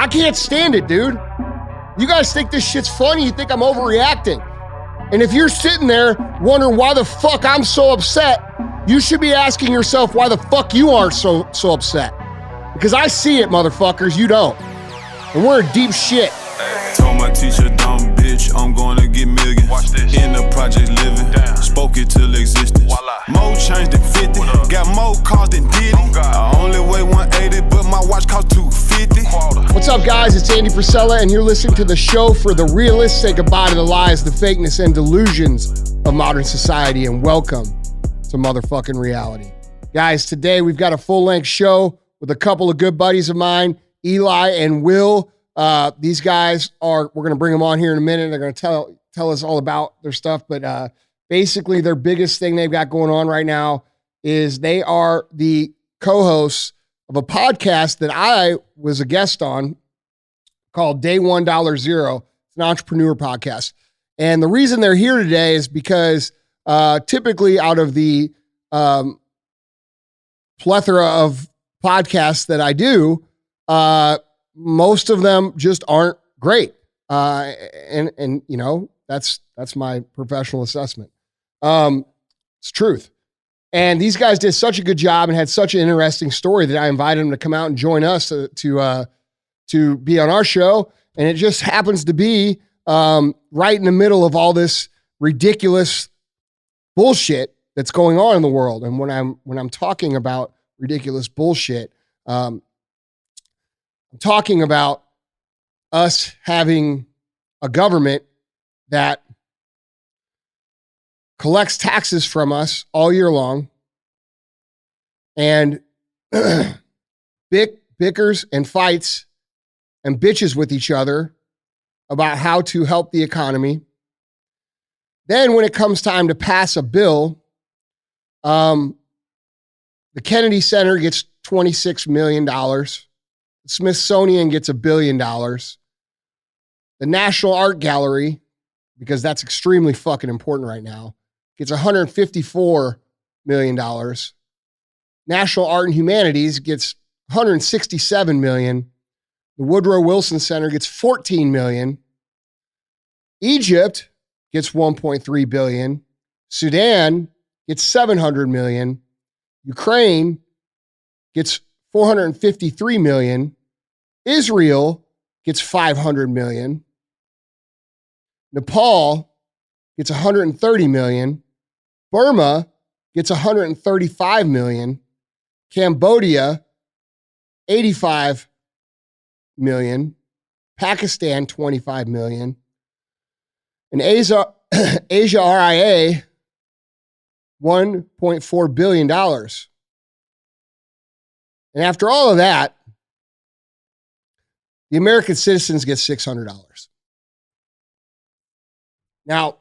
I can't stand it, dude. You guys think this shit's funny. You think I'm overreacting. And if you're sitting there wondering why the fuck I'm so upset, you should be asking yourself why the fuck you are so upset. Because I see it, motherfuckers. You don't. And we're in deep shit. Told my teacher, dumb bitch, I'm gonna get millions. Watch this. In the project living. Damn. Spoke it till existence. Voila. More change than 50. Got more cars than Diddy. I only weigh 180, but my watch cost 250. What's up, guys? It's Andy Frisella, and you're listening to the show for the realists. Say goodbye to the lies, the fakeness, and delusions of modern society, and welcome to motherfucking reality. Guys, today we've got a full-length show with a couple of good buddies of mine, Eli and Will. These guys we're going to bring them on here in a minute. They're going to tell us all about their stuff. But basically their biggest thing they've got going on right now is they are the co-hosts of a podcast that I was a guest on called Day $1 It's an entrepreneur podcast. And the reason they're here today is because typically out of the plethora of podcasts that I do, most of them just aren't great. And you know, that's my professional assessment. It's truth. And these guys did such a good job and had such an interesting story that I invited them to come out and join us to be on our show. And it just happens to be right in the middle of all this ridiculous bullshit that's going on in the world. And when I'm talking about ridiculous bullshit, I'm talking about us having a government that collects taxes from us all year long and bickers and fights and bitches with each other about how to help the economy. Then when it comes time to pass a bill, the Kennedy Center gets $26 million. The Smithsonian gets $1 billion. The National Art Gallery, because that's extremely fucking important right now, gets $154 million. National Art and Humanities gets $167 million. The Woodrow Wilson Center gets $14 million. Egypt gets $1.3 billion. Sudan gets $700 million. Ukraine gets $453 million. Israel gets $500 million. Nepal gets $130 million. Burma gets $135 million. Cambodia, $85 million. Pakistan, $25 million. And Asia RIA, $1.4 billion. And after all of that, the American citizens get $600. Now,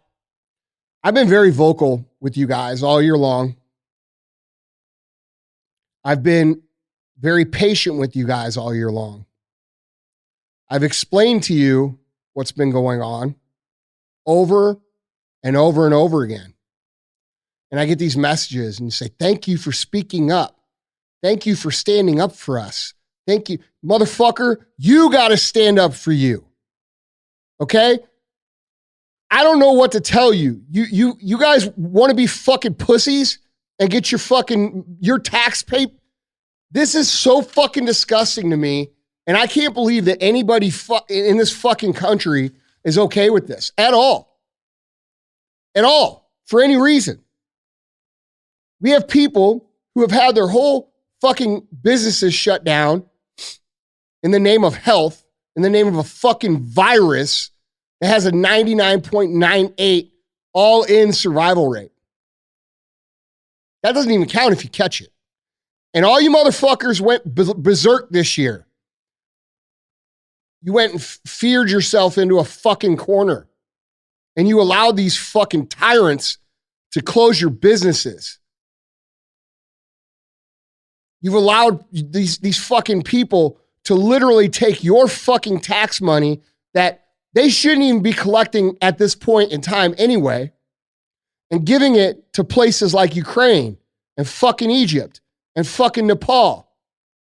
I've been very vocal with you guys all year long. I've been very patient with you guys all year long. I've explained to you what's been going on over and over and over again. And I get these messages and you say, thank you for speaking up. Thank you for standing up for us. Thank you. Motherfucker, you got to stand up for you. Okay? I don't know what to tell you. You guys want to be fucking pussies and get your tax pay. This is so fucking disgusting to me. And I can't believe that anybody in this fucking country is okay with this at all. At all. For any reason. We have people who have had their whole fucking businesses shut down in the name of health, in the name of a fucking virus that has a 99.98 all-in survival rate. That doesn't even count if you catch it. And all you motherfuckers went berserk this year. You went and feared yourself into a fucking corner. And you allowed these fucking tyrants to close your businesses. You've allowed these fucking people to literally take your fucking tax money that they shouldn't even be collecting at this point in time anyway, and giving it to places like Ukraine and fucking Egypt and fucking Nepal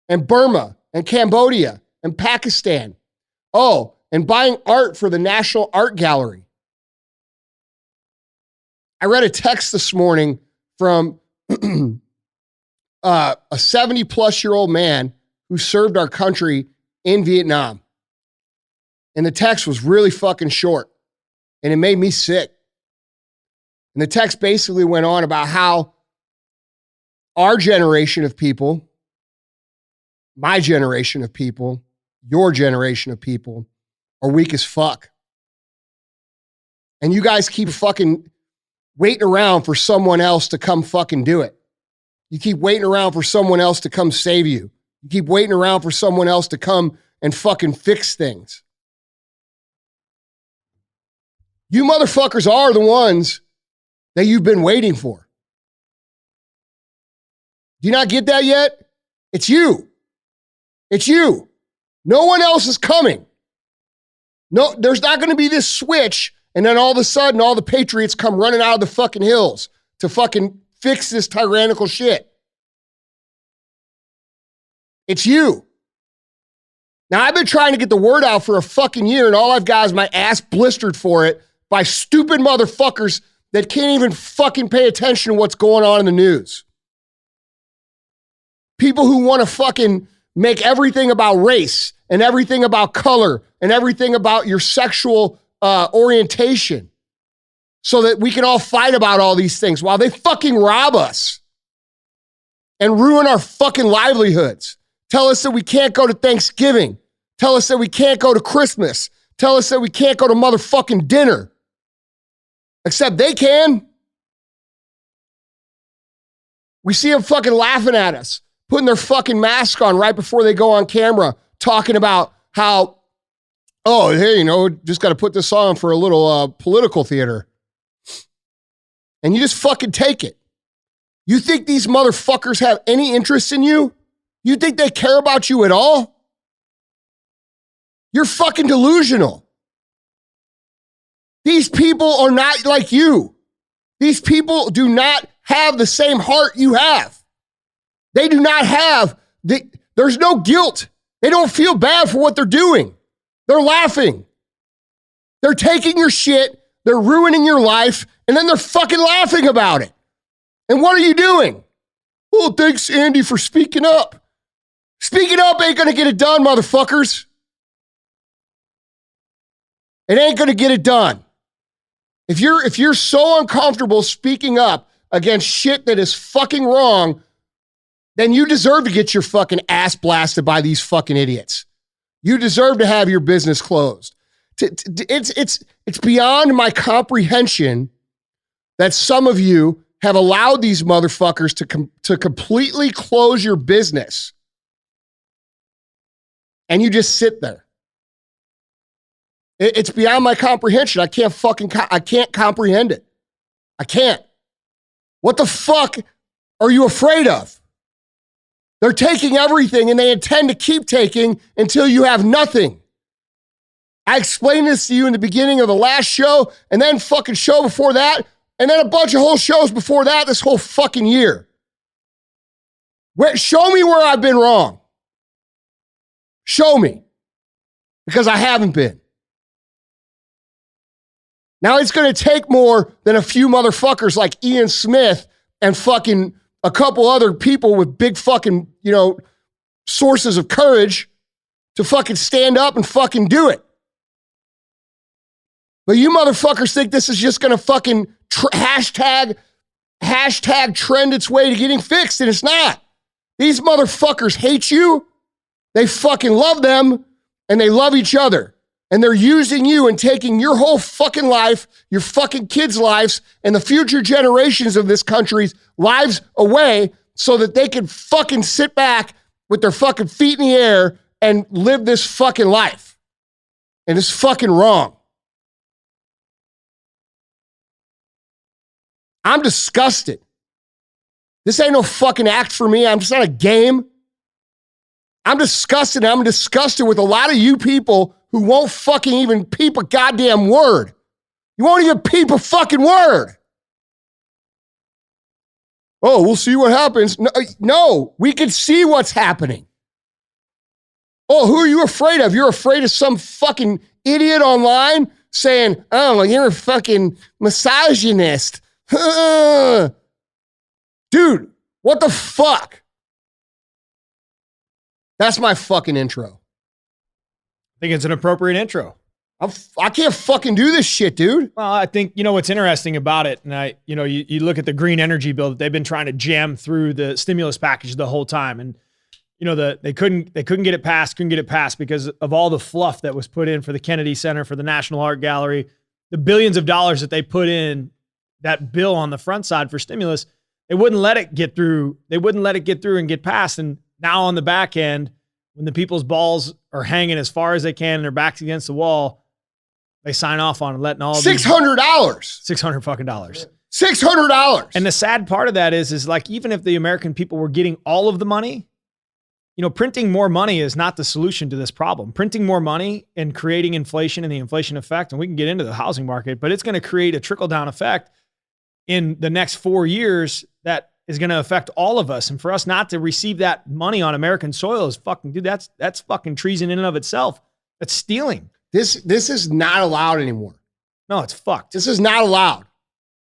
and Burma and Cambodia and Pakistan. Oh, and buying art for the National Art Gallery. I read a text this morning from a 70-plus-year-old man who served our country in Vietnam. And the text was really fucking short. And it made me sick. And the text basically went on about how our generation of people, my generation of people, your generation of people are weak as fuck. And you guys keep fucking waiting around for someone else to come fucking do it. You keep waiting around for someone else to come save you. You keep waiting around for someone else to come and fucking fix things. You motherfuckers are the ones that you've been waiting for. Do you not get that yet? It's you. It's you. No one else is coming. No, there's not going to be this switch and then all of a sudden all the patriots come running out of the fucking hills to fucking fix this tyrannical shit. It's you. Now, I've been trying to get the word out for a fucking year, and all I've got is my ass blistered for it by stupid motherfuckers that can't even fucking pay attention to what's going on in the news. People who want to fucking make everything about race and everything about color and everything about your sexual orientation so that we can all fight about all these things while they fucking rob us and ruin our fucking livelihoods. Tell us that we can't go to Thanksgiving. Tell us that we can't go to Christmas. Tell us that we can't go to motherfucking dinner. Except they can. We see them fucking laughing at us, putting their fucking mask on right before they go on camera, talking about how, oh, hey, you know, just got to put this on for a little political theater. And you just fucking take it. You think these motherfuckers have any interest in you? You think they care about you at all? You're fucking delusional. These people are not like you. These people do not have the same heart you have. They do not have, there's no guilt. They don't feel bad for what they're doing. They're laughing. They're taking your shit, they're ruining your life, and then they're fucking laughing about it. And what are you doing? Well, thanks, Andy, for speaking up. Speaking up ain't gonna get it done, motherfuckers. It ain't gonna get it done. If you're so uncomfortable speaking up against shit that is fucking wrong, then you deserve to get your fucking ass blasted by these fucking idiots. You deserve to have your business closed. It's beyond my comprehension that some of you have allowed these motherfuckers to completely close your business. And you just sit there. It's beyond my comprehension. I can't comprehend it. I can't. What the fuck are you afraid of? They're taking everything and they intend to keep taking until you have nothing. I explained this to you in the beginning of the last show and then fucking show before that and then a bunch of whole shows before that this whole fucking year. Show me where I've been wrong. Show me. Because I haven't been. Now it's going to take more than a few motherfuckers like Ian Smith and fucking a couple other people with big fucking, sources of courage to fucking stand up and fucking do it. But you motherfuckers think this is just going to fucking hashtag trend its way to getting fixed, and it's not. These motherfuckers hate you. They fucking love them, and they love each other. And they're using you and taking your whole fucking life, your fucking kids' lives, and the future generations of this country's lives away so that they can fucking sit back with their fucking feet in the air and live this fucking life. And it's fucking wrong. I'm disgusted. This ain't no fucking act for me. I'm just not a game. I'm disgusted. I'm disgusted with a lot of you people who won't fucking even peep a goddamn word. You won't even peep a fucking word. Oh, we'll see what happens. No, we can see what's happening. Oh, who are you afraid of? You're afraid of some fucking idiot online saying, oh, you're a fucking misogynist. Dude, what the fuck? That's my fucking intro. I think it's an appropriate intro. I can't fucking do this shit, dude. Well, I think, what's interesting about it, and you look at the green energy bill that they've been trying to jam through the stimulus package the whole time. And, they couldn't get it passed because of all the fluff that was put in for the Kennedy Center, for the National Art Gallery, the billions of dollars that they put in that bill on the front side for stimulus. They wouldn't let it get through. They wouldn't let it get through and get passed. And now on the back end, when the people's balls are hanging as far as they can and their backs against the wall, they sign off on letting all $600. $600 fucking dollars. $600. And the sad part of that is like, even if the American people were getting all of the money, printing more money is not the solution to this problem. Printing more money and creating inflation and the inflation effect, and we can get into the housing market, but it's going to create a trickle-down effect in the next 4 years that is going to affect all of us. And for us not to receive that money on American soil is fucking, dude, that's fucking treason in and of itself. That's stealing. This is not allowed anymore. No, it's fucked. This is not allowed.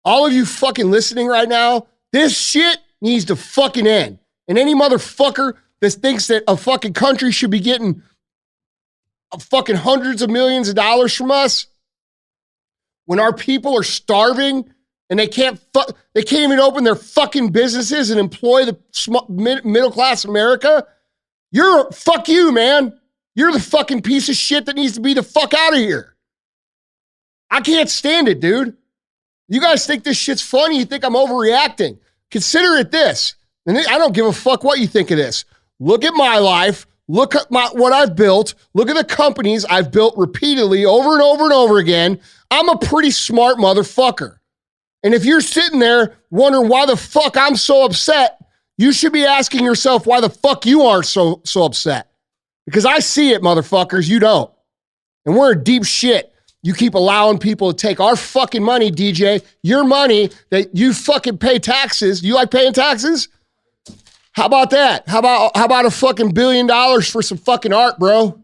All of you fucking listening right now, this shit needs to fucking end. And any motherfucker that thinks that a fucking country should be getting fucking hundreds of millions of dollars from us when our people are starving and they can't even open their fucking businesses and employ the middle class America, fuck you, man. You're the fucking piece of shit that needs to be the fuck out of here. I can't stand it, dude. You guys think this shit's funny. You think I'm overreacting. Consider it this. And I don't give a fuck what you think of this. Look at my life. Look at what I've built. Look at the companies I've built repeatedly over and over and over again. I'm a pretty smart motherfucker. And if you're sitting there wondering why the fuck I'm so upset, you should be asking yourself why the fuck you aren't so upset. Because I see it, motherfuckers. You don't. And we're in deep shit. You keep allowing people to take our fucking money, DJ, your money that you fucking pay taxes. You like paying taxes? How about that? How about a fucking $1 billion for some fucking art, bro?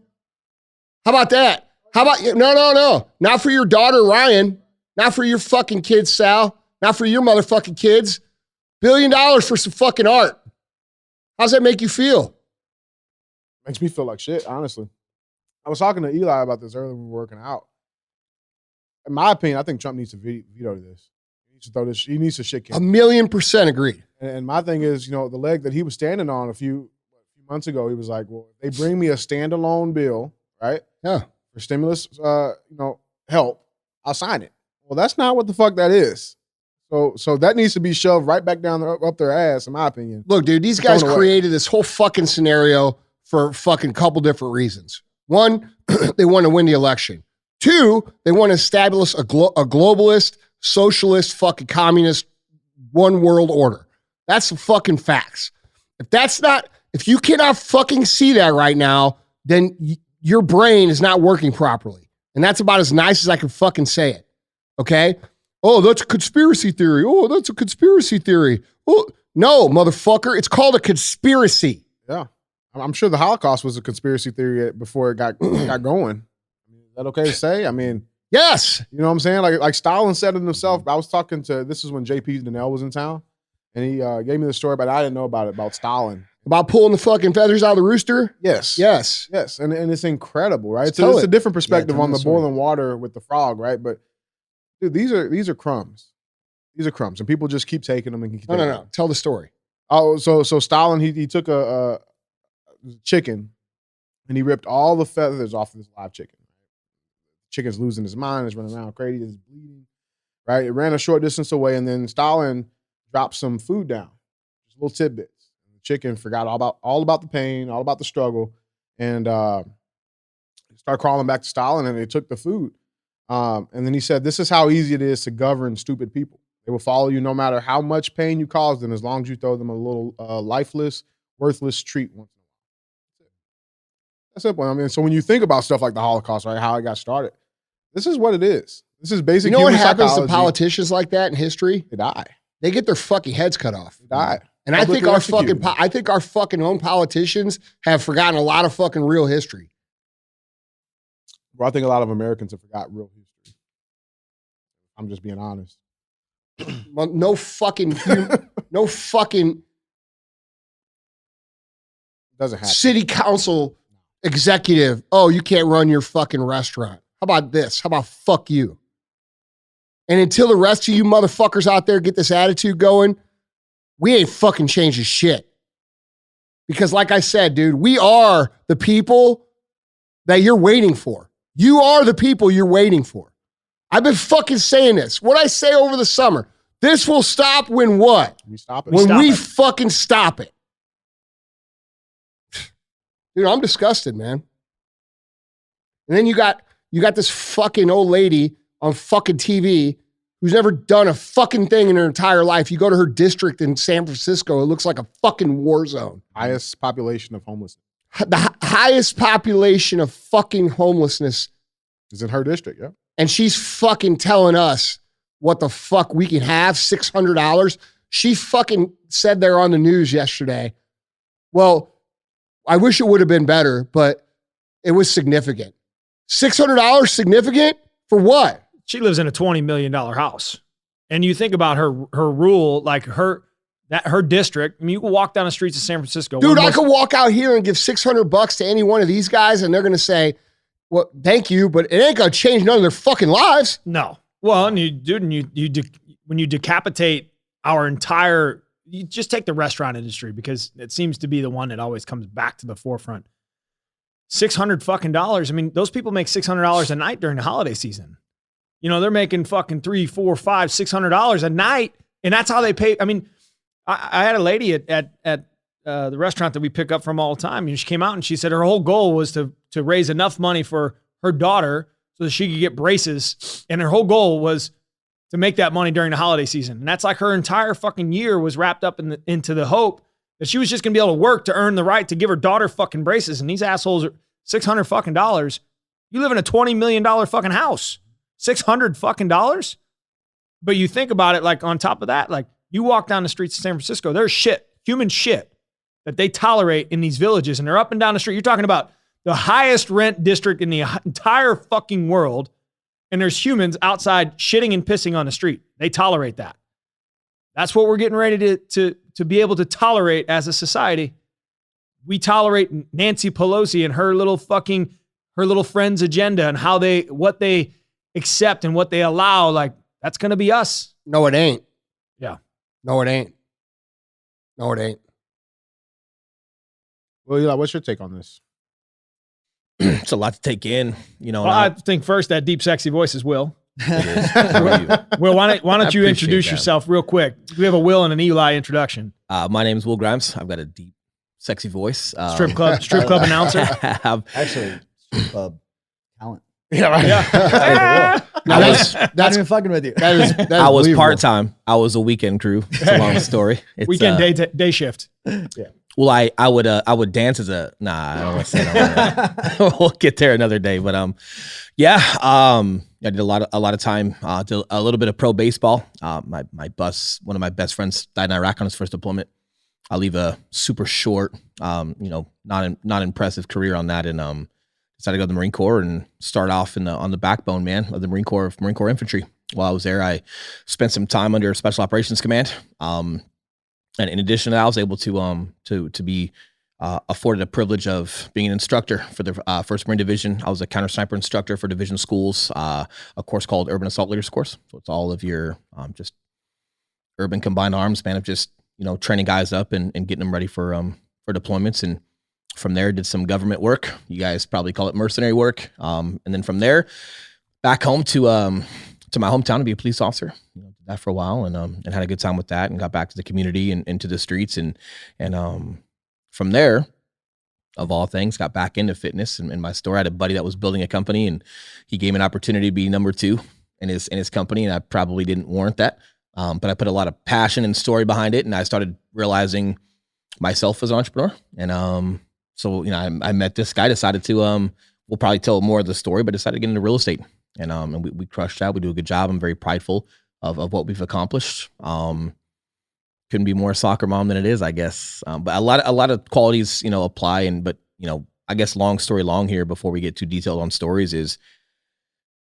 How about that? How about, no. Not for your daughter, Ryan. Not for your fucking kids, Sal. Not for your motherfucking kids. $1 billion for some fucking art. How's that make you feel? Makes me feel like shit, honestly. I was talking to Eli about this earlier when we were working out. In my opinion, I think Trump needs to veto this. He needs to throw this. He needs to shit can. 1,000,000% agree. And my thing is, the leg that he was standing on a few months ago, he was like, well, they bring me a standalone bill, right? Yeah. For stimulus, help, I'll sign it. Well, that's not what the fuck that is. So that needs to be shoved right back down up their ass, in my opinion. Look, dude, these guys created this whole fucking scenario for fucking couple different reasons. One, they want to win the election. Two, they want to establish a globalist, socialist, fucking communist, one world order. That's the fucking facts. If you cannot fucking see that right now, then your brain is not working properly. And that's about as nice as I can fucking say it. Okay? Oh, that's a conspiracy theory. Oh, that's a conspiracy theory. Oh, no, motherfucker. It's called a conspiracy. Yeah. I'm sure the Holocaust was a conspiracy theory before it got going. Is that okay to say? I mean, yes. You know what I'm saying? Like Stalin said it himself. I was talking to, this is when JP Donnell was in town, and he gave me the story, but I didn't know about Stalin. About pulling the fucking feathers out of the rooster? Yes. And it's incredible, right? So it's a different perspective on the boiling water with the frog, right? But dude, these are crumbs. These are crumbs, and people just keep taking them and keep taking them. No. Tell the story. Oh, so Stalin, he took a chicken, and he ripped all the feathers off of this live chicken. Chicken's losing his mind, it's running around crazy, it's bleeding, right? It ran a short distance away, and then Stalin dropped some food down, just little tidbits. The chicken forgot all about the pain, all about the struggle, and started crawling back to Stalin, and they took the food. And then he said, this is how easy it is to govern stupid people. They will follow you no matter how much pain you cause them, as long as you throw them a little lifeless, worthless treat once in a while. That's simple. I mean, so when you think about stuff like the Holocaust, right, how it got started, this is what it is. This is basic. You know what happens to politicians like that in history? They die. They get their fucking heads cut off. They die. And I think Publicly I think our fucking own politicians have forgotten a lot of fucking real history. Well, I think a lot of Americans have forgot real history. I'm just being honest. Well, no fucking Doesn't happen. city council executive. Oh, you can't run your fucking restaurant. How about this? How about fuck you? And until the rest of you motherfuckers out there get this attitude going, we ain't fucking changing shit. Because like I said, dude, we are the people that you're waiting for. You are the people you're waiting for. I've been fucking saying this. What I say over the summer, this will stop when what? We stop it. When we fucking stop it. Dude, I'm disgusted, man. And then you got this fucking old lady on fucking TV who's never done a fucking thing in her entire life. You go to her district in San Francisco, it looks like a fucking war zone. Highest population of homelessness. The highest population of fucking homelessness Is in her district, yeah. and she's fucking telling us what the fuck we can have, $600. She fucking said there on the news yesterday, well, I wish it would have been better, but it was significant. $600 significant for what? She lives in a $20 million house. And you think about her rule, like her district. I mean, you can walk down the streets of San Francisco. Dude, I could walk out here and give $600 to any one of these guys and they're going to say, well, thank you, but it ain't going to change none of their fucking lives. No. Well, and when you decapitate our entire, you just take the restaurant industry because it seems to be the one that always comes back to the forefront. $600 fucking dollars. I mean, those people make $600 a night during the holiday season. You know, they're making fucking $300, $400, $500, $600 a night. And that's how they pay. I mean, I had a lady at the restaurant that we pick up from all the time. And she came out and she said her whole goal was to raise enough money for her daughter so that she could get braces. And her whole goal was to make that money during the holiday season. And that's like her entire fucking year was wrapped up into the hope that she was just going to be able to work to earn the right to give her daughter fucking braces. And these assholes are $600 fucking dollars. You live in a $20 million fucking house. $600 fucking dollars. But you think about it, like on top of that, like you walk down the streets of San Francisco, there's shit, human shit that they tolerate in these villages. And they're up and down the street. You're talking about the highest rent district in the entire fucking world. And there's humans outside shitting and pissing on the street. They tolerate that. That's what we're getting ready to be able to tolerate as a society. We tolerate Nancy Pelosi and her little friends' agenda and what they accept and what they allow. Like, that's going to be us. No, it ain't. Yeah. No, it ain't. No, it ain't. Well, Eli, what's your take on this? It's a lot to take in, you know. Well, I think first that deep, sexy voice is Will. It is. How are you? Will, why don't you appreciate introduce that. yourself real quick? We have a Will and an Eli introduction. My name is Will Grimes. I've got a deep, sexy voice. Strip club announcer. Actually, strip club talent. Yeah, right. Yeah. Now Not even fucking with you. that is I was believable. part-time. I was a weekend crew. It's a long story. It's, Weekend day shift. Well, I would dance as a, I don't want to say that. We'll get there another day. But I did a lot of time, did a little bit of pro baseball. One of my best friends died in Iraq on his first deployment. I leave a super short, not impressive career on that, and decided to go to the Marine Corps and start off on the backbone, man, of the Marine Corps Infantry. While I was there, I spent some time under Special Operations Command. And in addition to that, I was able to be afforded a privilege of being an instructor for the 1st Marine Division. I was a counter sniper instructor for division schools, a course called Urban Assault Leaders Course. So it's all of your just urban combined arms, man, of just, training guys up and getting them ready for deployments. And from there, did some government work. You guys probably call it mercenary work. And then from there, back home to my hometown to be a police officer. Did that for a while and had a good time with that, and got back to the community and into the streets and from there, of all things, got back into fitness. And my story, I had a buddy that was building a company, and he gave me an opportunity to be number 2 in his company, and I probably didn't warrant that, but I put a lot of passion and story behind it, and I started realizing myself as an entrepreneur. And so I met this guy, decided to we'll probably tell more of the story, but decided to get into real estate. And we crushed that. We do a good job. I'm very prideful of what we've accomplished. Kind couldn't be more a soccer mom than it is, I guess. But a lot of qualities, apply. But I guess long story long here before we get too detailed on stories is,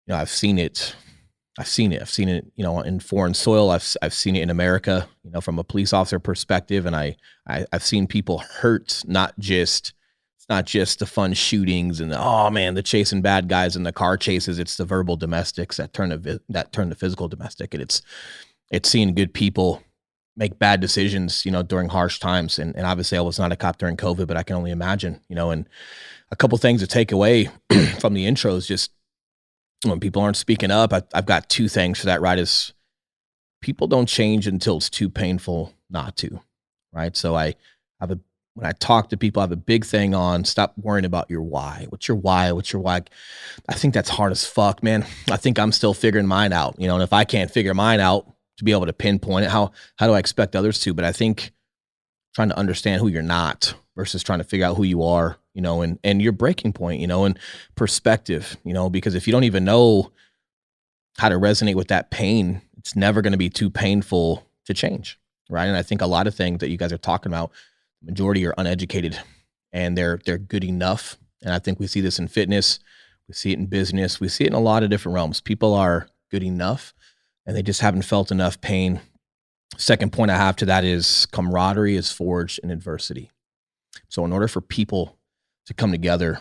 I've seen it, in foreign soil. I've seen it in America, from a police officer perspective. And I've seen people hurt, it's not just the fun shootings and the chasing bad guys and the car chases. It's the verbal domestics that turn to physical domestic. And it's seeing good people make bad decisions, during harsh times. And obviously I was not a cop during COVID, but I can only imagine, and a couple things to take away from the intro is just when people aren't speaking up. I've got two things for that, right? Is people don't change until it's too painful not to, right? So when I talk to people, I have a big thing on stop worrying about your why. What's your why? I think that's hard as fuck, man. I think I'm still figuring mine out, and if I can't figure mine out to be able to pinpoint it, how do I expect others to? But I think trying to understand who you're not versus trying to figure out who you are, and your breaking point, and perspective, because if you don't even know how to resonate with that pain, it's never going to be too painful to change, right? And I think a lot of things that you guys are talking about, majority are uneducated and they're good enough. And I think we see this in fitness, we see it in business, we see it in a lot of different realms. People are good enough and they just haven't felt enough pain. Second point I have to that is camaraderie is forged in adversity. So in order for people to come together,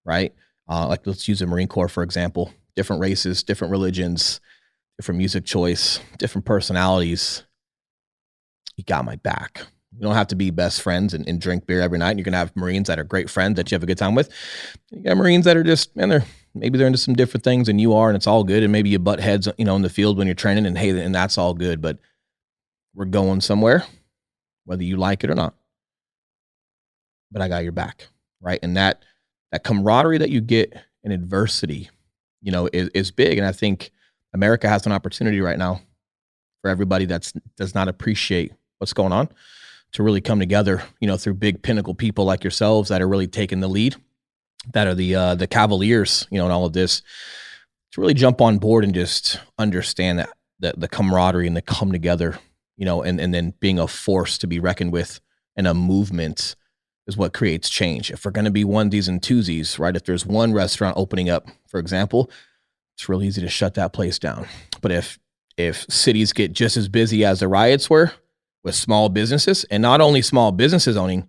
right? Like let's use the Marine Corps, for example, different races, different religions, different music choice, different personalities. You got my back. You don't have to be best friends and drink beer every night. You're going to have Marines that are great friends that you have a good time with. You got Marines that are just, man, maybe they're into some different things than you are, and it's all good. And maybe you butt heads, in the field when you're training, and hey, and that's all good. But we're going somewhere, whether you like it or not. But I got your back, right? And that camaraderie that you get in adversity, is big. And I think America has an opportunity right now for everybody that does not appreciate what's going on to really come together, through big pinnacle people like yourselves that are really taking the lead, that are the Cavaliers, in all of this, to really jump on board and just understand that the camaraderie and the come together, and then being a force to be reckoned with and a movement is what creates change. If we're going to be onesies and twosies, right? If there's one restaurant opening up, for example, it's really easy to shut that place down. But if cities get just as busy as the riots were, with small businesses, and not only small businesses owning,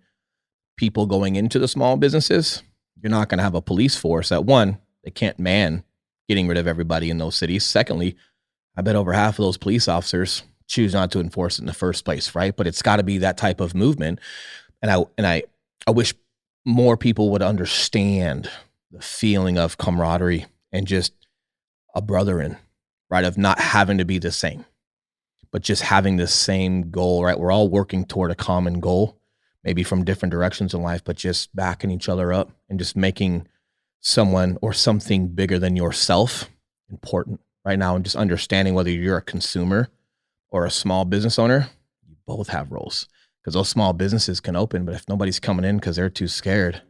people going into the small businesses, you're not going to have a police force that, one, they can't man getting rid of everybody in those cities. Secondly, I bet over half of those police officers choose not to enforce it in the first place, right? But it's got to be that type of movement. And I wish more people would understand the feeling of camaraderie and just a brotherin, right? Of not having to be the same, but just having the same goal, right? We're all working toward a common goal, maybe from different directions in life, but just backing each other up and just making someone or something bigger than yourself important right now. And just understanding whether you're a consumer or a small business owner, you both have roles, because those small businesses can open, but if nobody's coming in because they're too scared.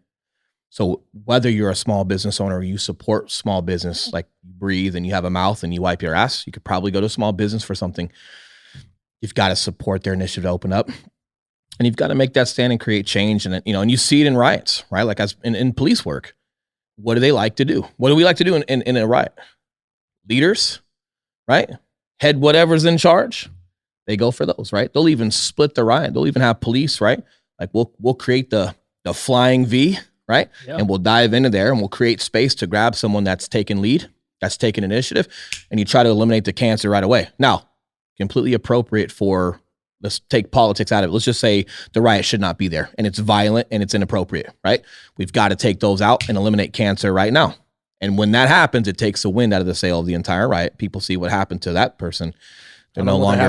So whether you're a small business owner or you support small business, like you breathe and you have a mouth and you wipe your ass, you could probably go to small business for something. You've got to support their initiative to open up, and you've got to make that stand and create change. And and you see it in riots, right? Like as in police work, what do they like to do? What do we like to do in a riot? Leaders, right? Head whatever's in charge, they go for those, right? They'll even split the riot. They'll even have police, right? Like we'll create the flying V, right? Yep. And we'll dive into there and we'll create space to grab someone that's taken lead, that's taken initiative, and you try to eliminate the cancer right away. Now, completely appropriate for, let's take politics out of it. Let's just say the riot should not be there and it's violent and it's inappropriate, right? We've got to take those out and eliminate cancer right now. And when that happens, it takes the wind out of the sail of the entire riot. People see what happened to that person. They're no longer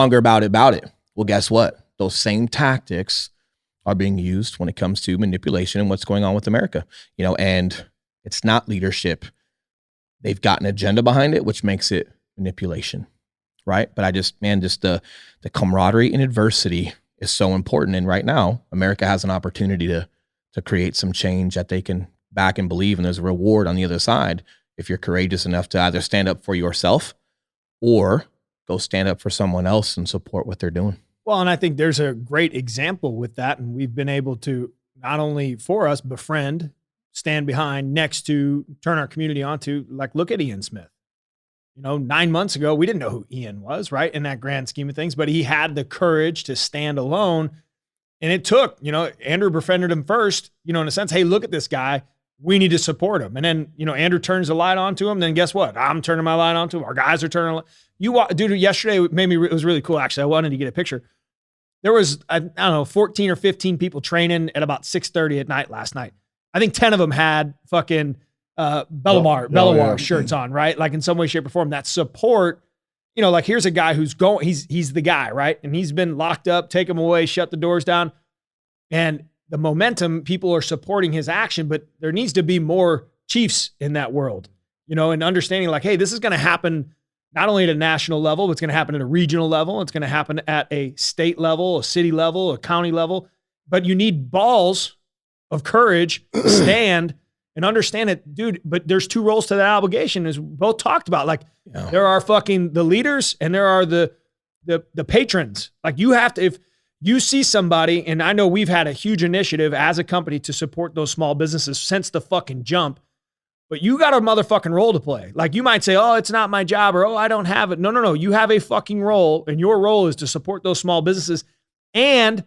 about it. Well, guess what? Those same tactics are being used when it comes to manipulation and what's going on with America, and it's not leadership. They've got an agenda behind it, which makes it manipulation. Right. But the camaraderie in adversity is so important. And right now, America has an opportunity to create some change that they can back and believe. And there's a reward on the other side if you're courageous enough to either stand up for yourself or go stand up for someone else and support what they're doing. Well, and I think there's a great example with that. And we've been able to not only for us befriend, stand behind, next to, turn our community onto, like, look at Ian Smith. 9 months ago, we didn't know who Ian was, right? In that grand scheme of things, but he had the courage to stand alone. And it took, Andrew befriended him first, in a sense, hey, look at this guy. We need to support him. And then, Andrew turns the light on to him. Then guess what? I'm turning my light on to him. Our guys are turning. Dude, yesterday it was really cool. Actually, I wanted to get a picture. There was, I don't know, 14 or 15 people training at about 6:30 at night last night. I think 10 of them had fucking Bellamar shirts on, right? Like in some way, shape, or form. That support, like here's a guy who's going, he's the guy, right? And he's been locked up, take him away, shut the doors down. And the momentum, people are supporting his action, but there needs to be more chiefs in that world, and understanding like, hey, this is going to happen not only at a national level, but it's going to happen at a regional level. It's going to happen at a state level, a city level, a county level, but you need balls of courage to stand and understand it, dude. But there's two roles to that obligation, as we both talked about. Like there are fucking the leaders and there are the patrons. Like you have to, if you see somebody, and I know we've had a huge initiative as a company to support those small businesses since the fucking jump, but you got a motherfucking role to play. Like you might say, oh, it's not my job, or, oh, I don't have it. No. You have a fucking role, and your role is to support those small businesses. And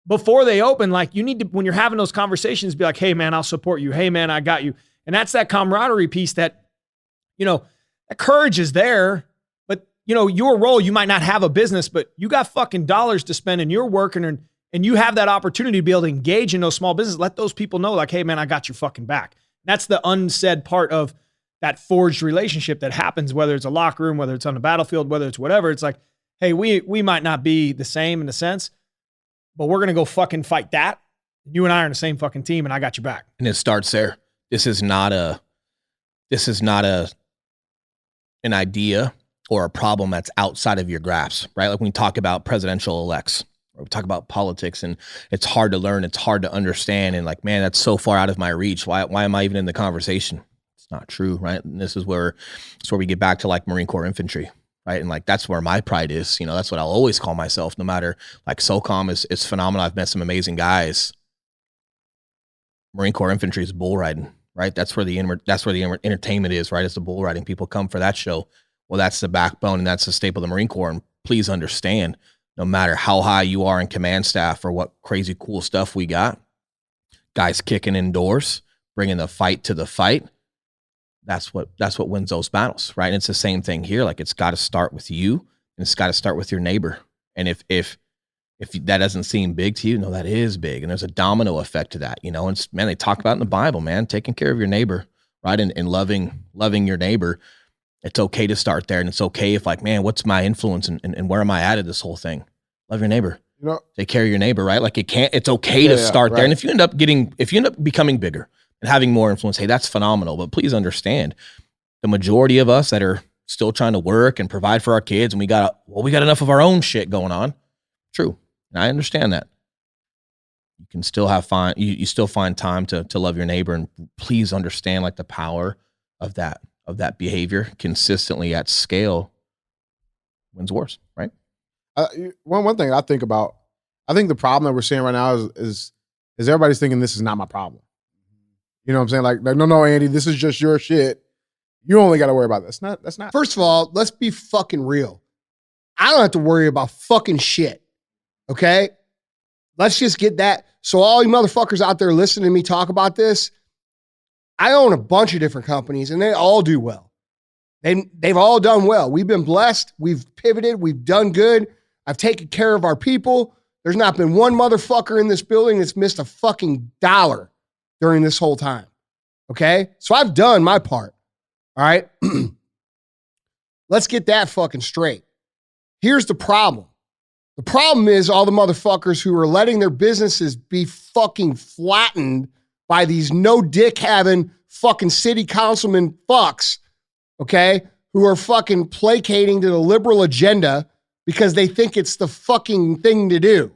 before they open, like you need to, when you're having those conversations, be like, hey man, I'll support you. Hey man, I got you. And that's that camaraderie piece that, that courage is there, but your role, you might not have a business, but you got fucking dollars to spend and you're working and you have that opportunity to be able to engage in those small businesses. Let those people know like, hey man, I got your fucking back. That's the unsaid part of that forged relationship that happens, whether it's a locker room, whether it's on the battlefield, whether it's whatever. It's like, hey, we might not be the same in a sense, but we're going to go fucking fight that. You and I are on the same fucking team and I got your back. And it starts there. This is not an idea or a problem that's outside of your grasp, right? Like when we talk about presidential elects, or we talk about politics, and it's hard to learn, it's hard to understand, and like, man, that's so far out of my reach. Why am I even in the conversation? It's not true, right? And this is where we get back to like Marine Corps infantry, right? And like that's where my pride is. That's what I'll always call myself, no matter like SOCOM is phenomenal. I've met some amazing Marine Corps infantry is bull riding, right? That's where the entertainment is, right? It's the bull riding. People come for that show. Well, that's the backbone and that's the staple of the Marine Corps. And please understand, no matter how high you are in command staff or what crazy cool stuff we got, guys kicking indoors, bringing the fight to the fight. That's what wins those battles, right? And it's the same thing here. Like it's got to start with you, and it's got to start with your neighbor. And if that doesn't seem big to you, no, that is big. And there's a domino effect to that, and man, they talk about in the Bible, man, taking care of your neighbor, right? And loving your neighbor. It's okay to start there. And it's okay if like, man, what's my influence and where am I at this whole thing? Love your neighbor. Take care of your neighbor, right? Like it's okay to start there. And if you end up becoming bigger and having more influence, hey, that's phenomenal. But please understand, the majority of us that are still trying to work and provide for our kids, and we got enough of our own shit going on. True. And I understand that. You can still you still find time to love your neighbor, and please understand like the power of that behavior consistently at scale wins wars, right? One thing I think about, I think the problem that we're seeing right now is everybody's thinking this is not my problem. You know what I'm saying? Like no, Andy, this is just your shit. You only got to worry about this. That's not. First of all, let's be fucking real. I don't have to worry about fucking shit. Okay? Let's just get that. So all you motherfuckers out there listening to me talk about this, I own a bunch of different companies and they all do well. They've all done well. We've been blessed. We've pivoted. We've done good. I've taken care of our people. There's not been one motherfucker in this building that's missed a fucking dollar during this whole time. Okay? So I've done my part. All right? Let's get that fucking straight. Here's the problem. The problem is all the motherfuckers who are letting their businesses be fucking flattened by these no dick having fucking city councilman fucks, okay, who are fucking placating to the liberal agenda because they think it's the fucking thing to do.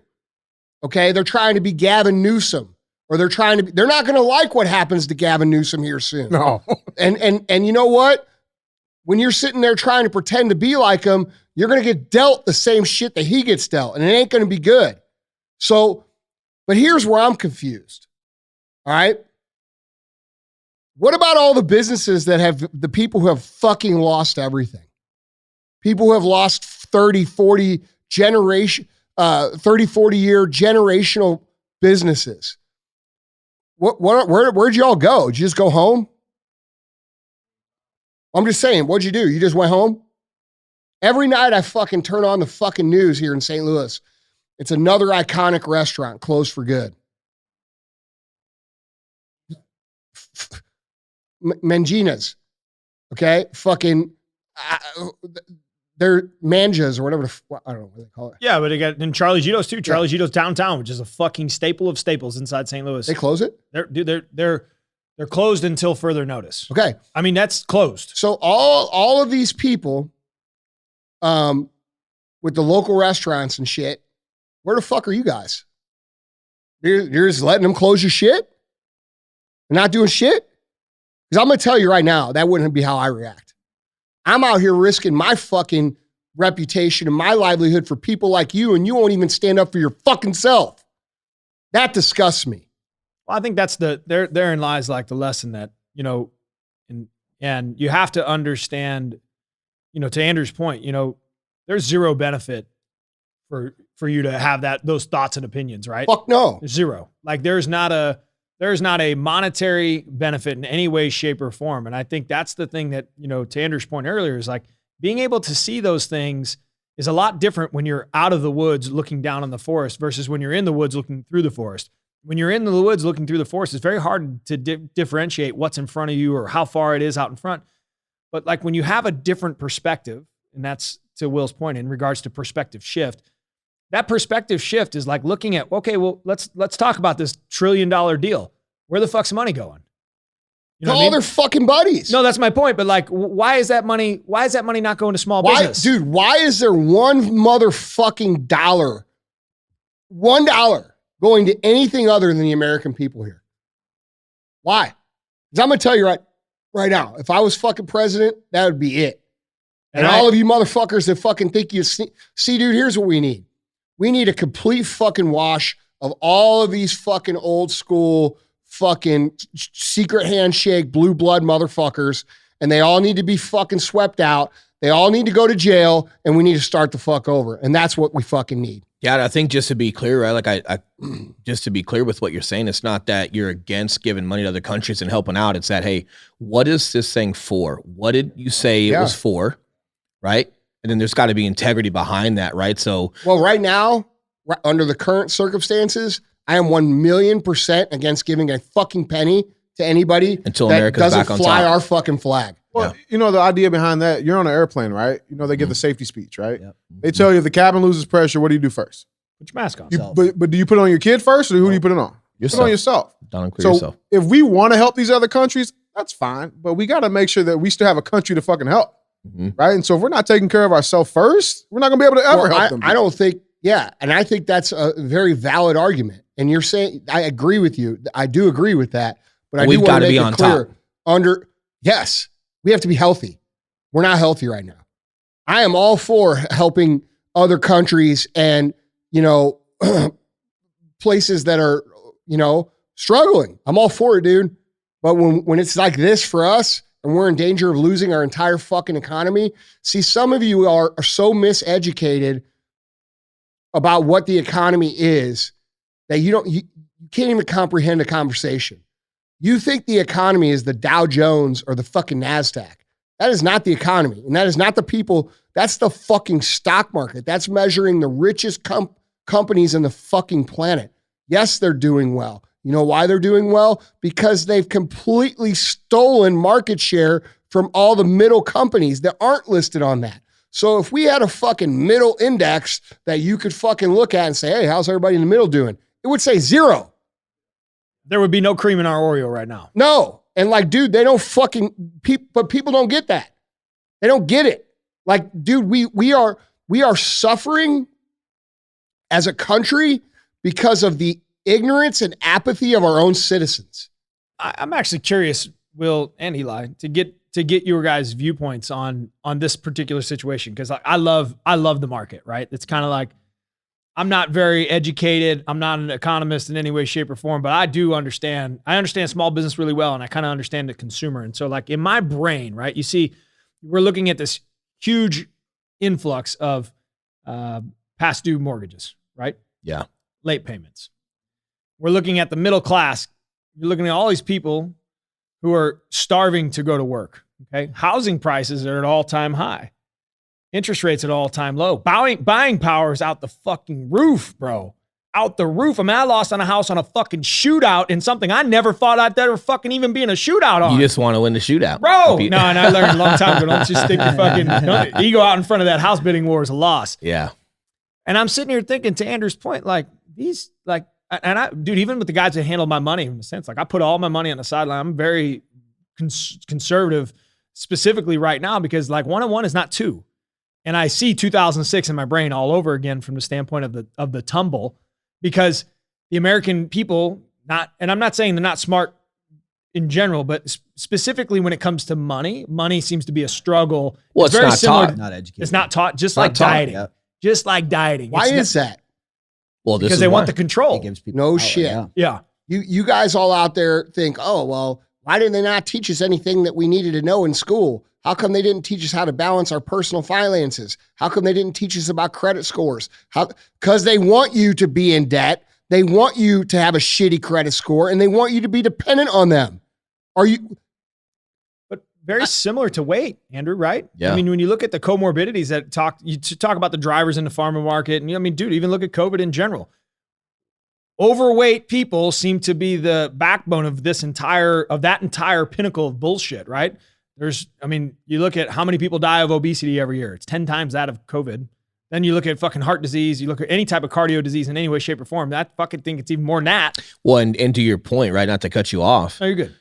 Okay? They're trying to be Gavin Newsom, or they're not going to like what happens to Gavin Newsom here soon. No. And you know what? when you're sitting there trying to pretend to be like him, you're going to get dealt the same shit that he gets dealt, and it ain't going to be good. So, but here's where I'm confused. All right. What about all the businesses that have the people who have fucking lost everything? People who have lost 30, 40 year generational businesses. Where'd y'all go? Did you just go home? I'm just saying, what'd you do? You just went home? Every night I fucking turn on the fucking news here in St. Louis. It's another iconic restaurant closed for good. Mangina's. Okay? Fucking, they're Manjas or whatever. I don't know what they call it. Yeah, but they got in Charlie Gito's too. Charlie Gito's downtown, which is a fucking staple of staples inside St. Louis. They close it? They're closed until further notice. Okay. I mean, that's closed. So all of these people with the local restaurants and shit, where the fuck are you guys? You're just letting them close your shit? And not doing shit? Because I'm going to tell you right now, that wouldn't be how I react. I'm out here risking my fucking reputation and my livelihood for people like you, and you won't even stand up for your fucking self. That disgusts me. Well, I think that's therein lies like the lesson that, you know, and you have to understand, you know, to Andrew's point, you know, there's zero benefit for you to have those thoughts and opinions, right? Fuck no. There's zero. Like there's not a monetary benefit in any way, shape, or form. And I think that's the thing that, you know, to Andrew's point earlier is like being able to see those things is a lot different when you're out of the woods looking down on the forest versus when you're in the woods looking through the forest. When you're in the woods looking through the forest, it's very hard to differentiate what's in front of you or how far it is out in front. But like when you have a different perspective, and that's to Will's point in regards to perspective shift, that perspective shift is like looking at, okay, well, let's talk about this $1 trillion deal. Where the fuck's money going? You know all their fucking buddies. No, that's my point. But like, why is that money not going to small business? Dude, why is there one motherfucking dollar, $1 going to anything other than the American people here? Why? Because I'm going to tell you right now, if I was fucking president, that would be it. And all of you motherfuckers that fucking think you see, dude, here's what we need. We need a complete fucking wash of all of these fucking old school fucking secret handshake, blue blood motherfuckers. And they all need to be fucking swept out. They all need to go to jail, and we need to start the fuck over. And that's what we fucking need. Yeah, I think just to be clear, right? Like I just to be clear with what you're saying, it's not that you're against giving money to other countries and helping out. It's that, hey, what is this thing for? What did you say it was for? Right? And then there's got to be integrity behind that, right? So, well, right now, under the current circumstances, I am 1,000,000% against giving a fucking penny to anybody until that America's doesn't back on fly top. our fucking flag. Well, you know, the idea behind that, you're on an airplane, right? You know, they give the safety speech, right? Yep. They tell you if the cabin loses pressure, what do you do first? Put your mask on. But do you put it on your kid first, or who do you put it on? Yourself. Put it on yourself. Don't include So yourself. if we want to help these other countries, that's fine. But we got to make sure that we still have a country to fucking help, right? And so if we're not taking care of ourselves first, we're not going to be able to ever help them. I don't think, and I think that's a very valid argument. And you're saying, I agree with you. I do agree with that. But I do want to make it clear, yes, we have to be healthy. We're not healthy right now. I am all for helping other countries and, you know, places that are, you know, struggling. I'm all for it, dude. But when it's like this for us and we're in danger of losing our entire fucking economy, see, some of you are so miseducated about what the economy is that you can't even comprehend a conversation. You think the economy is the Dow Jones or the fucking NASDAQ. That is not the economy. And that is not the people. That's the fucking stock market. That's measuring the richest companies in the fucking planet. Yes, they're doing well. You know why they're doing well? Because they've completely stolen market share from all the middle companies that aren't listed on that. So if we had a fucking middle index that you could fucking look at and say, hey, how's everybody in the middle doing? It would say 0. There would be no cream in our Oreo right now. No. And like, dude, they don't fucking, but people don't get that. They don't get it. Like, dude, we are suffering as a country because of the ignorance and apathy of our own citizens. I'm actually curious Will and Eli, to get your guys' viewpoints on this particular situation, because I love the market, right? It's kind of like, I'm not very educated. I'm not an economist in any way, shape, or form, but I do understand. I understand small business really well, and I kind of understand the consumer. And so, like in my brain, right? You see, we're looking at this huge influx of past due mortgages, right? Yeah. Late payments. We're looking at the middle class. You're looking at all these people who are starving to go to work. Okay. Housing prices are at all-time high. Interest rates at all-time low. Buying power is out the fucking roof, bro. Out the roof. I mean, I lost on a house on a fucking shootout in something I never thought I'd ever fucking even be in a shootout on. You just want to win the shootout. Bro. No, and I learned a long time ago, don't just stick your fucking ego out in front of that house bidding war is a loss. Yeah. And I'm sitting here thinking, to Andrew's point, like these, like, and I, dude, even with the guys that handle my money, in a sense, like I put all my money on the sideline. I'm very conservative specifically right now because like 1-on-1 is not 2. And I see 2006 in my brain all over again from the standpoint of the tumble, because the American people, and I'm not saying they're not smart in general, but specifically when it comes to money seems to be a struggle. Well, it's very not similar. taught. Not educated. It's not taught, just Not like taught, dieting. yeah. Just like dieting. Why is that? Well, this Because is they want why. the control. It gives people No power, shit. yeah. Yeah. You guys all out there think, oh, well, why didn't they not teach us anything that we needed to know in school? How come they didn't teach us how to balance our personal finances? How come they didn't teach us about credit scores? Because they want you to be in debt. They want you to have a shitty credit score, and they want you to be dependent on them. Are you? But very similar to weight, Andrew, right? Yeah. I mean, when you look at the comorbidities that you talk about the drivers in the farmer market, and I mean, dude, even look at COVID in general. Overweight people seem to be the backbone of that entire pinnacle of bullshit, right? You look at how many people die of obesity every year. It's 10 times that of COVID. Then you look at fucking heart disease. You look at any type of cardio disease in any way, shape, or form. That fucking thing, it's even more than that. Well, and to your point, right? Not to cut you off. No, you're good.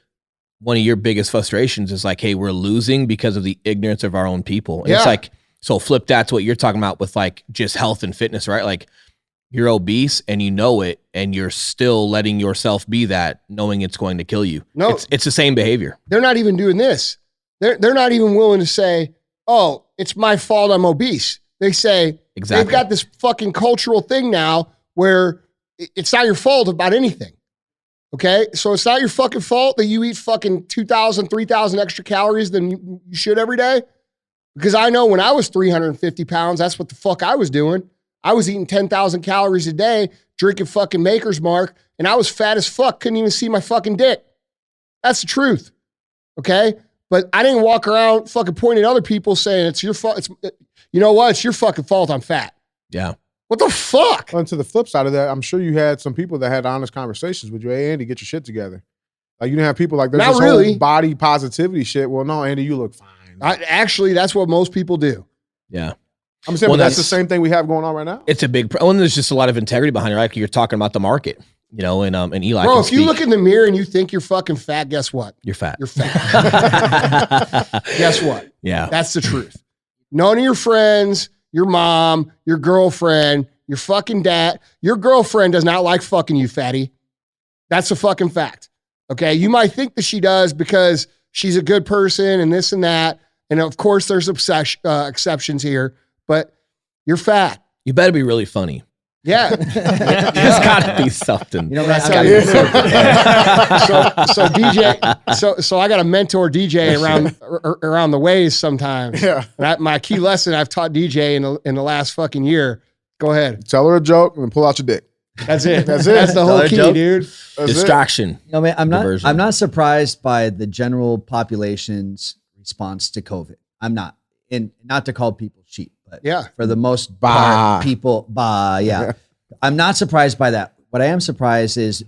One of your biggest frustrations is like, hey, we're losing because of the ignorance of our own people. And Yeah. it's like, so flip that to what you're talking about with like just health and fitness, right? Like you're obese and you know it, and you're still letting yourself be that, knowing it's going to kill you. No. It's the same behavior. They're not even doing this. They're not even willing to say, oh, it's my fault I'm obese. They say, Exactly. they've got this fucking cultural thing now where it's not your fault about anything. Okay? So it's not your fucking fault that you eat fucking 2,000, 3,000 extra calories than you should every day. Because I know when I was 350 pounds, that's what the fuck I was doing. I was eating 10,000 calories a day, drinking fucking Maker's Mark, and I was fat as fuck, couldn't even see my fucking dick. That's the truth. Okay? But I didn't walk around fucking pointing at other people saying it's your fault. You know what? It's your fucking fault I'm fat. Yeah. What the fuck? And to the flip side of that, I'm sure you had some people that had honest conversations with you. Hey, Andy, get your shit together. Like you didn't have people like there's Not this really. whole body positivity shit. Well, no, Andy, you look fine. Actually, that's what most people do. Yeah. I'm saying, Well, but that's the that's- same thing we have going on right now. It's a big problem. There's just a lot of integrity behind it, right? Like you're talking about the market, you know, and Eli. Bro, can if you speak. look in the mirror and you think you're fucking fat, guess what? You're fat. You're fat. Guess what? Yeah. That's the truth. None of your friends, your mom, your girlfriend, your fucking dad, your girlfriend does not like fucking you, fatty. That's a fucking fact. Okay? You might think that she does because she's a good person and this and that. And of course, there's exceptions here, but you're fat. You better be really funny. Yeah. There's got to be something. You know, That's man, so DJ, so I got to mentor DJ around the ways sometimes. Yeah. And my key lesson I've taught DJ in the last fucking year. Go ahead. Tell her a joke and then pull out your dick. That's it. That's it. That's the Tell whole her a key, joke. dude. That's it. Distraction. You know, man, Diversion. I'm not surprised by the general population's response to COVID. I'm not. And not to call people sheep, but Yeah. for the most Bah. part, people, yeah. I'm not surprised by that. What I am surprised is,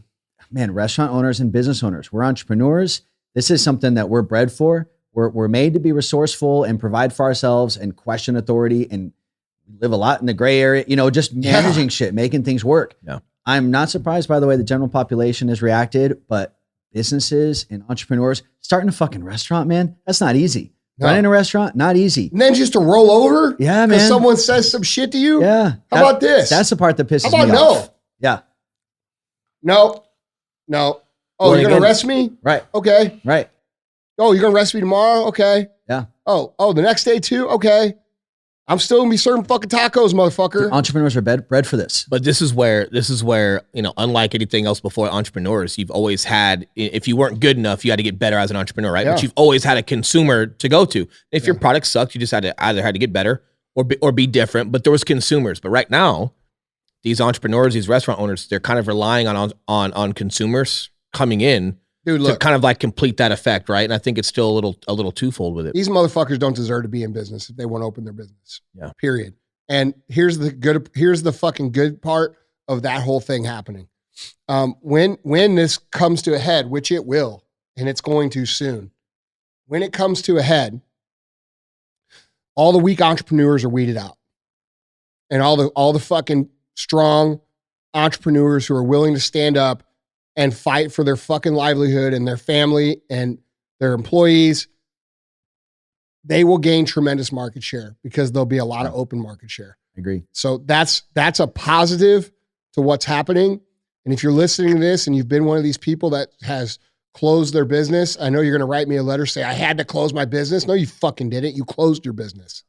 man, restaurant owners and business owners, we're entrepreneurs. This is something that we're bred for. We're made to be resourceful and provide for ourselves and question authority, and live a lot in the gray area, you know, just managing shit, making things work. Yeah. I'm not surprised by the way the general population has reacted, but businesses and entrepreneurs starting a fucking restaurant, man, that's not easy. No. Running a restaurant, not easy. And then just to roll over? Yeah, Because man. someone says some shit to you? Yeah. How about this? That's the part that pisses How about me no? off. Yeah. No. Oh, Well, you're going again- to arrest me? Right. Okay. Right. Oh, you're gonna rest me tomorrow? Okay. Yeah. Oh, the next day too? Okay. I'm still gonna be serving fucking tacos, motherfucker. Entrepreneurs are bred for this. But this is where, unlike anything else before entrepreneurs, you've always had, if you weren't good enough, you had to get better as an entrepreneur, right? Yeah. But you've always had a consumer to go to. If your product sucked, you just had to get better or be different, but there was consumers. But right now, these entrepreneurs, these restaurant owners, they're kind of relying on consumers coming in Dude, to look, kind of like complete that effect, right? And I think it's still a little twofold with it. these motherfuckers don't deserve to be in business if they want to open their business. Yeah. Period. And here's the fucking good part of that whole thing happening. When this comes to a head, which it will, and it's going to soon, when it comes to a head, all the weak entrepreneurs are weeded out. And all the fucking strong entrepreneurs who are willing to stand up and fight for their fucking livelihood and their family and their employees, they will gain tremendous market share because there'll be a lot of open market share. I agree. So that's a positive to what's happening. And if you're listening to this and you've been one of these people that has closed their business, I know you're going to write me a letter, say, I had to close my business. No, you fucking didn't. You closed your business.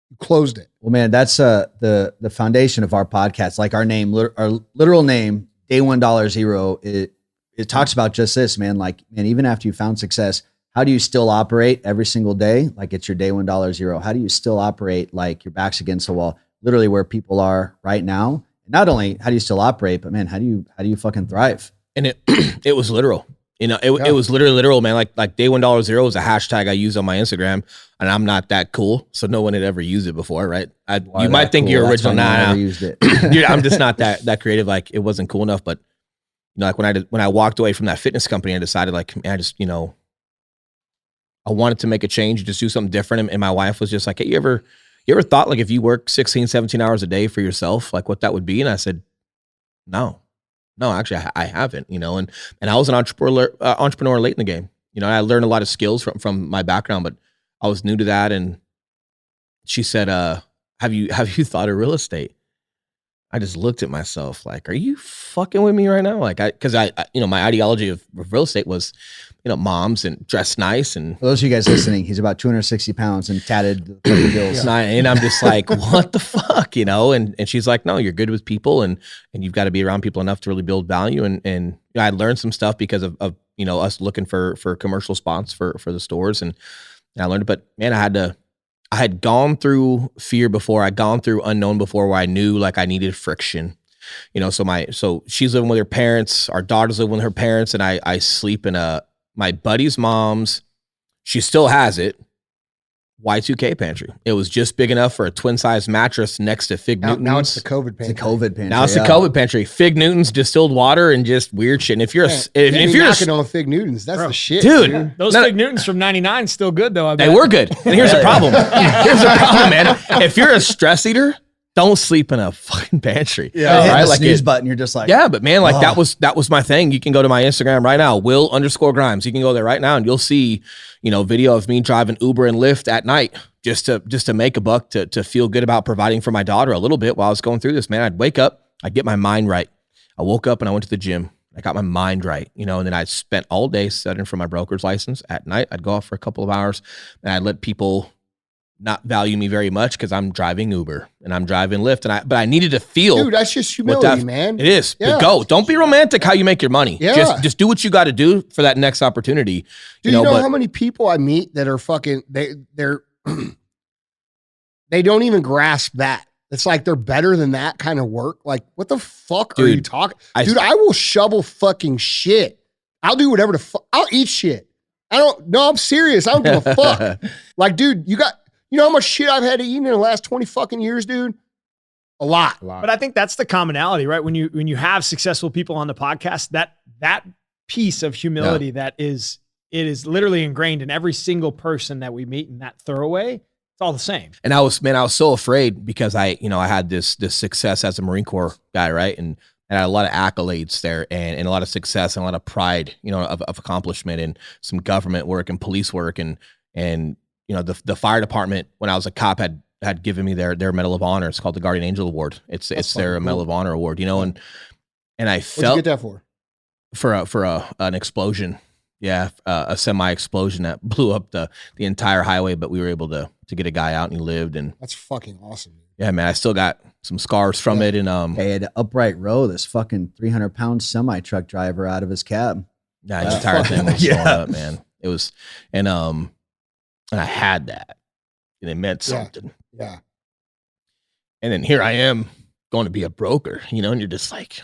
You closed it. Well, man, that's the foundation of our podcast. Like our name, our literal name, Day $1 it talks about just this, man. Like, man, even after you found success, how do you still operate every single day? Like it's your day $1. How do you still operate like your back's against the wall, literally where people are right now? And not only how do you still operate, but man, how do you fucking thrive? And it was literal. It was literally literal, man. Like day $1 is a hashtag I use on my Instagram, and I'm not that cool, so no one had ever used it before, right? You might think you're original. Nah, used it. Dude, I'm just not that creative. Like it wasn't cool enough. But like when I walked away from that fitness company, I decided like, man, I just I wanted to make a change, just do something different. And my wife was just like, hey, you ever thought like if you work 16, 17 hours a day for yourself, like what that would be? And I said, no, actually I haven't, and I was an entrepreneur late in the game. I learned a lot of skills from my background, but I was new to that. And she said, have you thought of real estate? I just looked at myself like, are you fucking with me right now? Like cause I my ideology of real estate was, moms and dress nice. And For those of you guys listening, he's about 260 pounds and tatted bills. And I'm just like, what the fuck, And she's like, no, you're good with people, and you've got to be around people enough to really build value. And I learned some stuff because of us looking for commercial spots for the stores, and I learned it. But man, I had gone through fear before. I'd gone through unknown before, where I knew like I needed friction. So she's living with her parents. Our daughter's living with her parents, and I sleep in my buddy's mom's. She still has it. Y2K pantry. It was just big enough for a twin size mattress next to Fig Newtons. Now it's the COVID pantry. It's a COVID pantry. Now it's the COVID pantry. Fig Newtons, distilled water, and just weird shit. And if you're knocking on Fig Newtons, that's the shit, dude. Those Fig Newtons from '99 still good though. I bet. They were good. And here's the problem. Man. If you're a stress eater, don't sleep in a fucking pantry. Yeah, right. The Like snooze button. You're just like, yeah, but man, like that was my thing. You can go to my Instagram right now, Will_Grimes. You can go there right now, and you'll see, video of me driving Uber and Lyft at night just to make a buck, to feel good about providing for my daughter a little bit while I was going through this. Man, I'd wake up, I'd get my mind right. I woke up and I went to the gym. I got my mind right, and then I spent all day studying for my broker's license. At night, I'd go off for a couple of hours, and I'd let people not value me very much because I'm driving Uber and I'm driving Lyft, but I needed to feel. Dude, that's just humility, man. It is. Yeah. But go. Don't be romantic how you make your money. Yeah. Just do what you got to do for that next opportunity. Do you know how many people I meet that are fucking they're they don't even grasp that. It's like they're better than that kind of work. Like, what the fuck are you talking? Dude, I will shovel fucking shit. I'll do whatever the fuck. I'll eat shit. I'm serious. I don't give a fuck. Like, dude, you know how much shit I've had to eat in the last 20 fucking years, dude? A lot. But I think that's the commonality, right? When you have successful people on the podcast, that piece of humility it is literally ingrained in every single person that we meet in that thorough way. It's all the same. And I was so afraid because I had this success as a Marine Corps guy, right? And I had a lot of accolades there and a lot of success and a lot of pride, of accomplishment, and some government work and police work and the fire department, when I was a cop, had given me their Medal of Honor. It's called the Guardian Angel Award. It's their Medal of Honor award, and I felt. What'd you get that for? For an explosion Yeah, a semi explosion that blew up the entire highway, but we were able to get a guy out and he lived. And That's fucking awesome. yeah, man, I still got some scars from it. And They had to upright row this fucking 300-pound semi truck driver out of his cab. yeah, the entire thing was blown up, man. It was, and I had that, and it meant something. Yeah. And then here I am going to be a broker, and you're just like,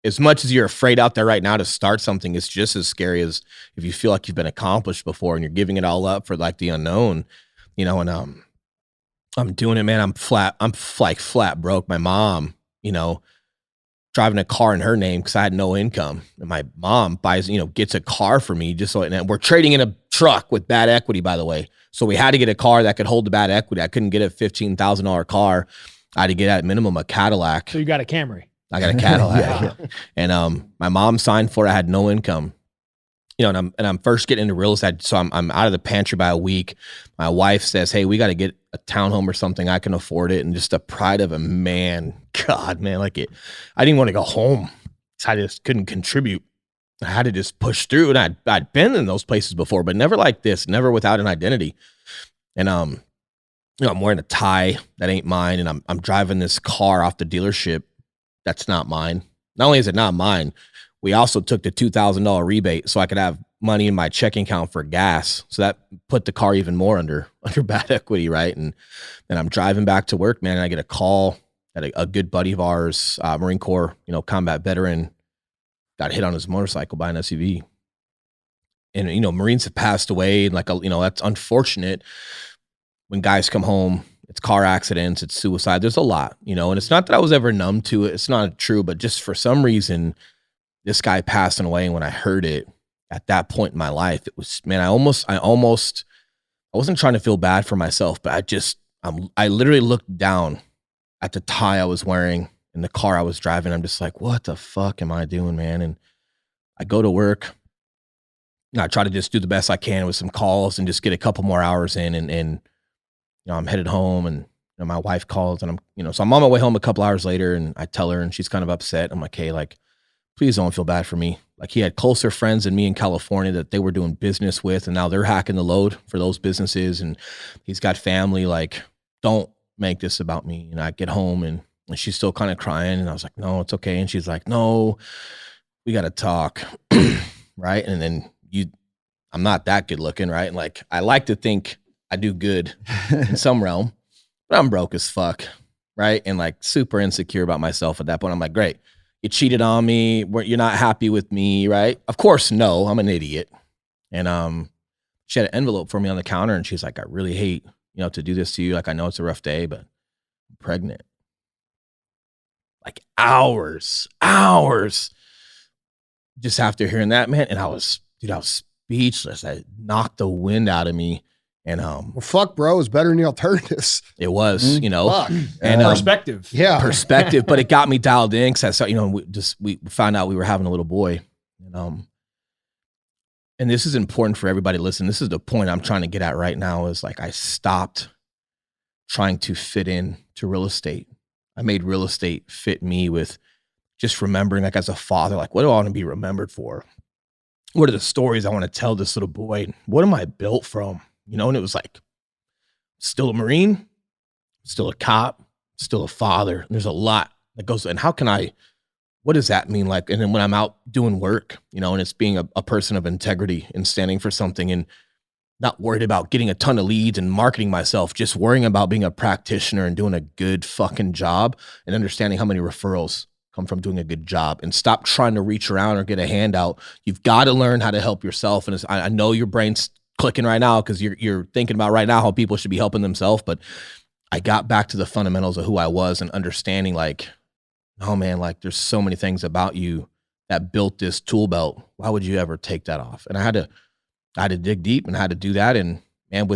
as much as you're afraid out there right now to start something, it's just as scary as if you feel like you've been accomplished before and you're giving it all up for like the unknown, and I'm doing it, man. I'm like flat broke. My mom, driving a car in her name because I had no income. And my mom buys, gets a car for me just so, and we're trading in a truck with bad equity, by the way. So we had to get a car that could hold the bad equity. I couldn't get a $15,000 car. I had to get at minimum a Cadillac. So you got a Camry. I got a Cadillac. And my mom signed for it. I had no income. And I'm first getting into real estate. So I'm out of the pantry by a week. My wife says, "Hey, we got to get a townhome or something. I can afford it." And just the pride of a man, God, man, I didn't want to go home. I just couldn't contribute. I had to just push through. And I'd been in those places before, but never like this, never without an identity. And I'm wearing a tie that ain't mine, and I'm driving this car off the dealership that's not mine. Not only is it not mine, we also took the $2,000 rebate so I could have money in my checking account for gas. So that put the car even more under bad equity, right? And then I'm driving back to work, man, and I get a call that a good buddy of ours, Marine Corps, combat veteran, got hit on his motorcycle by an SUV. And, Marines have passed away, and that's unfortunate. When guys come home, it's car accidents, it's suicide. There's a lot, and it's not that I was ever numb to it. It's not true, but just for some reason, this guy passing away. And when I heard it at that point in my life, it was, man, I wasn't trying to feel bad for myself, but I literally looked down at the tie I was wearing in the car I was driving. I'm just like, what the fuck am I doing, man? And I go to work and I try to just do the best I can with some calls and just get a couple more hours in. And I'm headed home, and my wife calls, and so I'm on my way home a couple hours later, and I tell her, and she's kind of upset. I'm like, "Hey, please don't feel bad for me." He had closer friends than me in California that they were doing business with, and now they're hacking the load for those businesses, and he's got family. Don't make this about me. And I get home, and she's still kind of crying, and I was like, "No, it's okay." And she's like, "No, we got to talk." Right. And then I'm not that good looking. Right. And I like to think I do good in some realm, but I'm broke as fuck. Right. And super insecure about myself at that point. I'm like, "Great. You cheated on me. You're not happy with me." Right. Of course. No, I'm an idiot. And, she had an envelope for me on the counter, and she's like, "I really hate, to do this to you. I know it's a rough day, but I'm pregnant." Hours just after hearing that, man. And I was speechless. I knocked the wind out of me. And Well, fuck, bro, is better than the alternatives. it was, Fuck. and Perspective. Yeah. perspective, but it got me dialed in because I saw, we found out we were having a little boy. And this is important for everybody to listen. This is the point I'm trying to get at right now is I stopped trying to fit in to real estate. I made real estate fit me with just remembering, as a father, what do I want to be remembered for? What are the stories I want to tell this little boy? What am I built from? And it was still a Marine, still a cop, still a father. And there's a lot that goes, and what does that mean? And then when I'm out doing work, and it's being a person of integrity and standing for something and not worried about getting a ton of leads and marketing myself, just worrying about being a practitioner and doing a good fucking job and understanding how many referrals come from doing a good job, and stop trying to reach around or get a handout. You've got to learn how to help yourself. And I know your brain's clicking right now because you're thinking about right now how people should be helping themselves. But I got back to the fundamentals of who I was and understanding oh man, there's so many things about you that built this tool belt. Why would you ever take that off? And I had to dig deep and I had to do that. And man,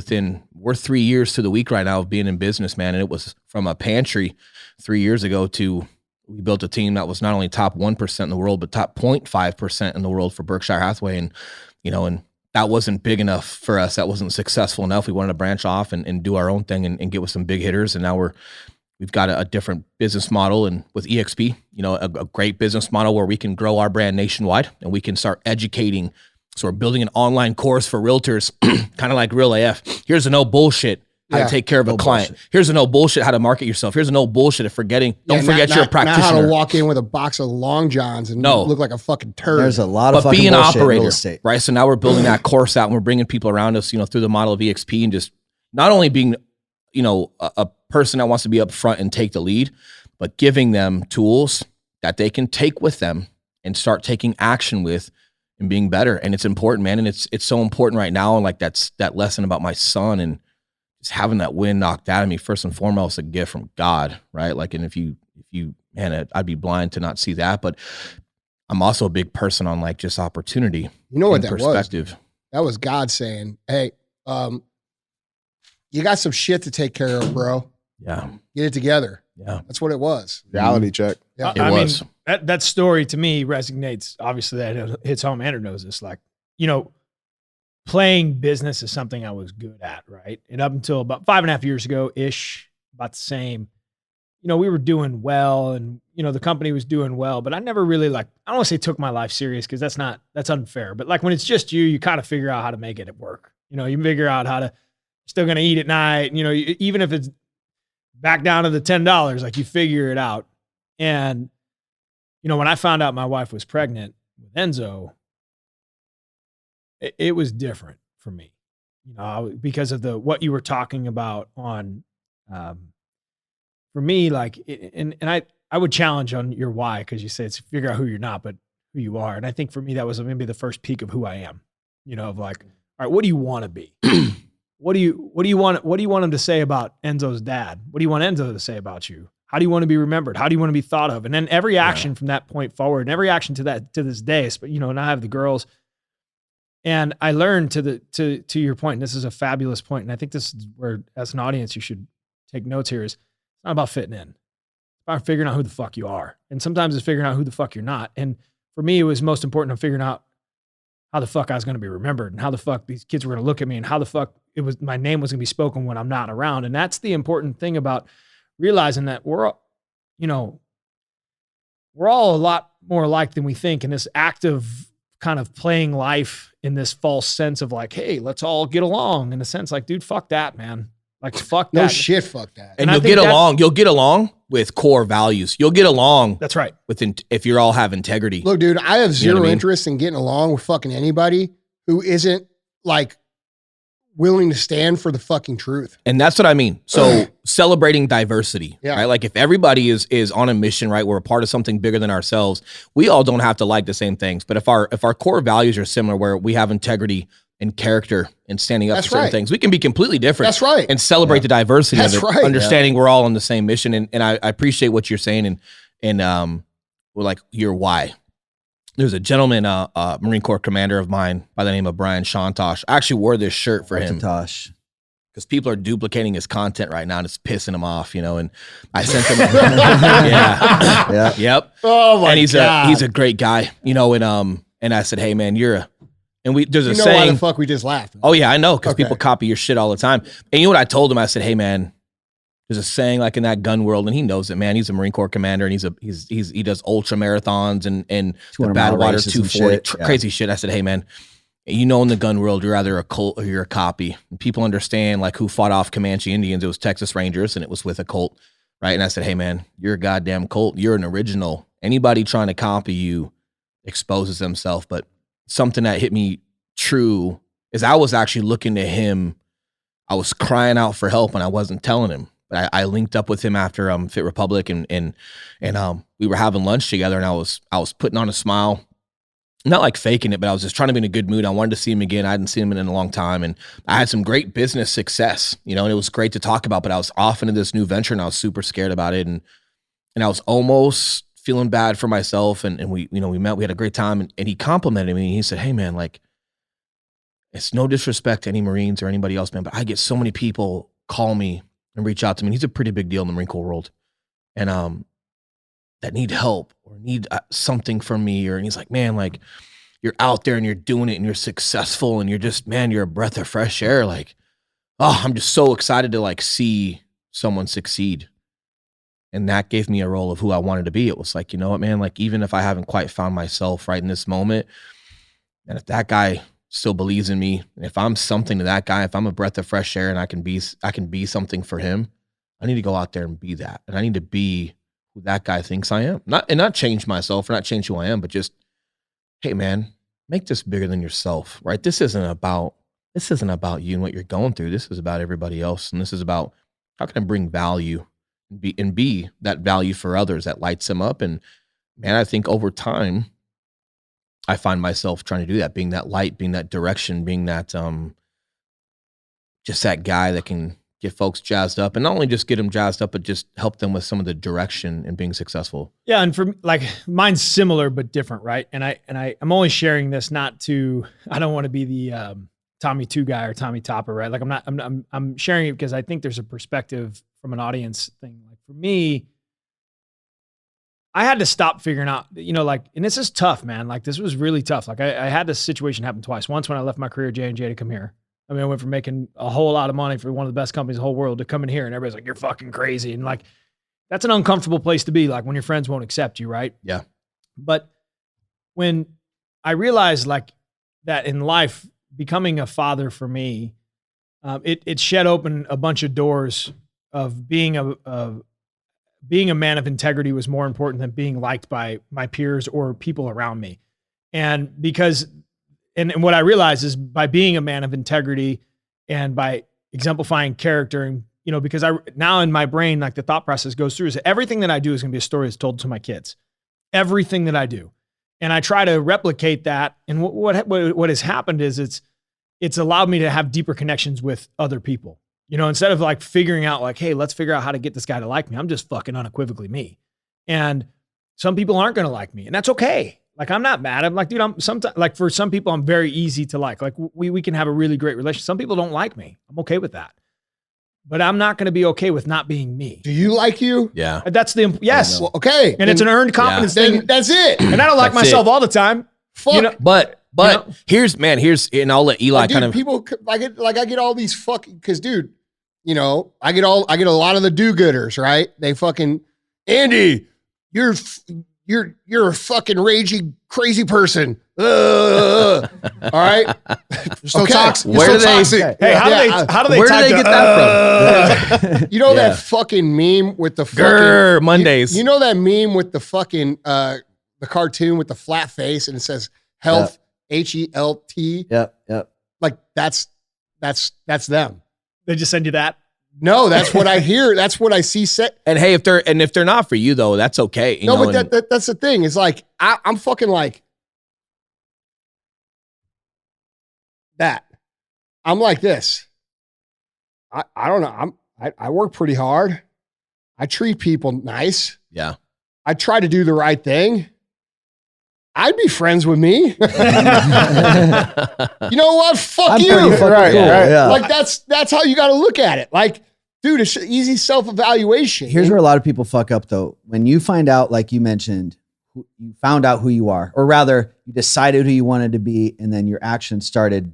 we're 3 years to the week right now of being in business, man. And it was from a pantry 3 years ago to we built a team that was not only top 1% in the world, but top 0.5% in the world for Berkshire Hathaway. And, and that wasn't big enough for us. That wasn't successful enough. We wanted to branch off and do our own thing and get with some big hitters. And now we've got a different business model, and with EXP, a great business model where we can grow our brand nationwide and we can start educating So we're building an online course for realtors, kind of like Real AF. Here's a no bullshit how to take care of a client. Bullshit. Here's a no bullshit how to market yourself. Here's a no bullshit of forgetting. Don't forget you're a practitioner. Not how to walk in with a box of Long Johns and look like a fucking turd. There's a lot of But fucking be an bullshit in real operator, estate. right? So now we're building that course out and we're bringing people around us, through the model of EXP and just not only being, a person that wants to be up front and take the lead, but giving them tools that they can take with them and start taking action with and being better. And it's important, man. And it's so important right now. And like that lesson about my son and just having that wind knocked out of me, first and foremost, a gift from God, right? Like, and if you, man, I'd be blind to not see that, but I'm also a big person on like just opportunity. You know what that perspective. was? That was God saying, hey, you got some shit to take care of, bro. Yeah. Get it together. Yeah. That's what it was. Reality check. Yeah. It was. Mean, that story to me resonates. Obviously, that hits home. Andrew knows this. Like, playing business is something I was good at, right? And up until about 5.5 years ago-ish, about the same, we were doing well and, the company was doing well, but I never really I don't want to say took my life serious because that's unfair. But like when it's just you kind of figure out how to make it work. You figure out how to, still going to eat at night. Even if it's back down to the $10, like you figure it out. And, when I found out my wife was pregnant with Enzo, it was different for me, because of what you were talking about on, for me, like, and I would challenge on your why, because you say it's figure out who you're not, but who you are. And I think for me, that was maybe the first peak of who I am, of like, all right, what do you want to be? What do you want him to say about Enzo's dad? What do you want Enzo to say about you? How do you want to be remembered? How do you want to be thought of? And then every action from that point forward, and every action to this day, but and I have the girls. And I learned to your point, and this is a fabulous point, and I think this is where, as an audience, you should take notes here, is it's not about fitting in. It's about figuring out who the fuck you are. And sometimes it's figuring out who the fuck you're not. And for me, it was most important of figuring out how the fuck I was going to be remembered and how the fuck these kids were going to look at me and how the fuck my name was going to be spoken when I'm not around. And that's the important thing about realizing that we're all a lot more alike than we think. And this active kind of playing life in this false sense of like, hey, let's all get along, in a sense like, dude, fuck that, man. Like, fuck that. No shit, fuck that. And you'll get along with core values. You'll get along. That's right. If you all have integrity. Look, dude, I have zero what I mean? interest in getting along with fucking anybody who isn't like willing to stand for the fucking truth. And that's what I mean. So celebrating diversity, Yeah. right? Like if everybody is on a mission, right? We're a part of something bigger than ourselves. We all don't have to like the same things, but if our core values are similar, where we have integrity and character and standing up That's for certain right. things, we can be completely different. That's right. And celebrate the diversity That's of it, right. understanding we're all on the same mission. And I appreciate what you're saying and well, like your why. There's a gentleman, Marine Corps commander of mine by the name of Brian Shantosh. I actually wore this shirt for him Tosh. because people are duplicating his content right now and it's pissing him off, and I sent him, yeah, yep. Oh my and he's God. a great guy, and I said, hey man, there's a why the saying. fuck we just laughed. Oh yeah, I know, because Okay. people copy your shit all the time. And you know what I told him? I said, hey man, there's a saying like in that gun world, and he knows it, man. He's a Marine Corps commander, and he does ultra marathons and the 200 Badwater mile races and 240, shit. Yeah. crazy shit. I said, hey man, in the gun world, you're either a cult or you're a copy. And people understand like who fought off Comanche Indians. It was Texas Rangers, and it was with a cult, right? And I said, hey man, you're a goddamn cult. You're an original. Anybody trying to copy you exposes themselves. But something that hit me true is I was actually looking to him. I was crying out for help, and I wasn't telling him. But I linked up with him after Fit Republic, and we were having lunch together, and I was putting on a smile, not like faking it, but I was just trying to be in a good mood. I wanted to see him again. I hadn't seen him in a long time, and I had some great business success, and it was great to talk about. But I was off into this new venture, and I was super scared about it, and I was almost feeling bad for myself. And we met, we had a great time, and he complimented me. He said, "Hey man, like, it's no disrespect to any Marines or anybody else, man, but I get so many people call me and reach out to me. And he's a pretty big deal in the Marine Corps world, and that need help or need something from me." And he's like, "Man, like, you're out there and you're doing it and you're successful and you're just, man, you're a breath of fresh air. Like, oh, I'm just so excited to like see someone succeed." And that gave me a role of who I wanted to be. It was like, you know what, man, like, even if I haven't quite found myself right in this moment, And if that guy still believes in me, and if I'm something to that guy, if I'm a breath of fresh air and I can be something for him, I need to go out there and be that. And I need to be who that guy thinks I am. Not change myself or not change who I am, but just, hey man, make this bigger than yourself, right? This isn't about you and what you're going through. This is about everybody else. And this is about how can I bring value and be that value for others that lights them up. And man, I think over time, I find myself trying to do that, being that light, being that direction, being that just that guy that can get folks jazzed up, and not only just get them jazzed up, but just help them with some of the direction and being successful. Yeah, and for me, like mine's similar but different, right? And I'm only sharing this not to, I don't want to be the Tommy 2 guy or Tommy Topper, right? Like I'm sharing it because I think there's a perspective from an audience thing. Like for me, I had to stop figuring out, like, and this is tough, man. Like this was really tough. Like I had this situation happen twice. Once when I left my career at J&J to come here. I mean, I went from making a whole lot of money for one of the best companies in the whole world to come in here and everybody's like, you're fucking crazy. And like, that's an uncomfortable place to be, like when your friends won't accept you, right? Yeah. But when I realized like that in life, becoming a father for me, it shed open a bunch of doors of being a man of integrity was more important than being liked by my peers or people around me. And because, and what I realized is by being a man of integrity and by exemplifying character, and, because now in my brain, like the thought process goes through is that everything that I do is going to be a story that's told to my kids, everything that I do. And I try to replicate that. And what has happened is it's allowed me to have deeper connections with other people. Instead of like figuring out like, hey, let's figure out how to get this guy to like me. I'm just fucking unequivocally me. And some people aren't going to like me, and that's okay. Like, I'm not mad. I'm like, dude, sometimes like for some people, I'm very easy to like we can have a really great relationship. Some people don't like me. I'm okay with that, but I'm not going to be okay with not being me. Do you like you? Yeah. That's yes. Well, okay. And it's an earned confidence thing. That's it. And I don't like myself all the time. Fuck. But here's, and I'll let Eli dude, people, I get all these fucking, because dude, I get a lot of the do-gooders, right? They fucking, Andy, you're a fucking raging crazy person. All right. You're so toxic. Where do they? Toxic. Hey, how do they get that from? That fucking meme with the fucking Mondays. You know that meme with the fucking the cartoon with the flat face and it says health, HELT. Yep. Like that's them. They just send you that? No, that's what I hear. That's what I see set. And hey, if they're not for you though, that's okay. But that's the thing. It's like I'm fucking like that. I'm like this. I don't know. I work pretty hard. I treat people nice. Yeah. I try to do the right thing. I'd be friends with me. You know what? Fuck you. Right. Yeah. Like that's how you got to look at it. Like, dude, it's easy self-evaluation. Here's where a lot of people fuck up though. When you find out, like you mentioned, you found out who you are, or rather you decided who you wanted to be, and then your actions started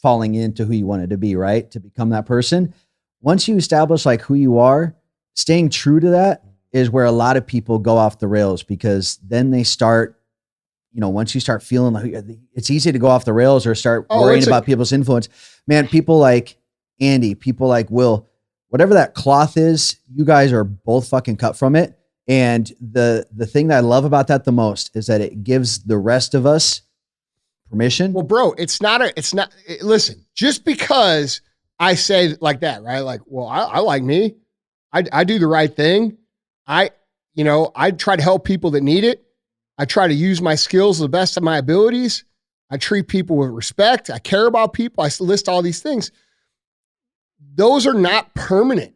falling into who you wanted to be, right? To become that person. Once you establish like who you are, staying true to that is where a lot of people go off the rails, because then they start, once you start feeling like it's easy to go off the rails or start worrying about people's influence, man, people like Andy, people like Will, whatever that cloth is, you guys are both fucking cut from it. And the thing that I love about that the most is that it gives the rest of us permission. Well, bro, listen, just because I say like that, right? Like, well, I like me. I do the right thing. I try to help people that need it. I try to use my skills to the best of my abilities. I treat people with respect. I care about people. I list all these things. Those are not permanent.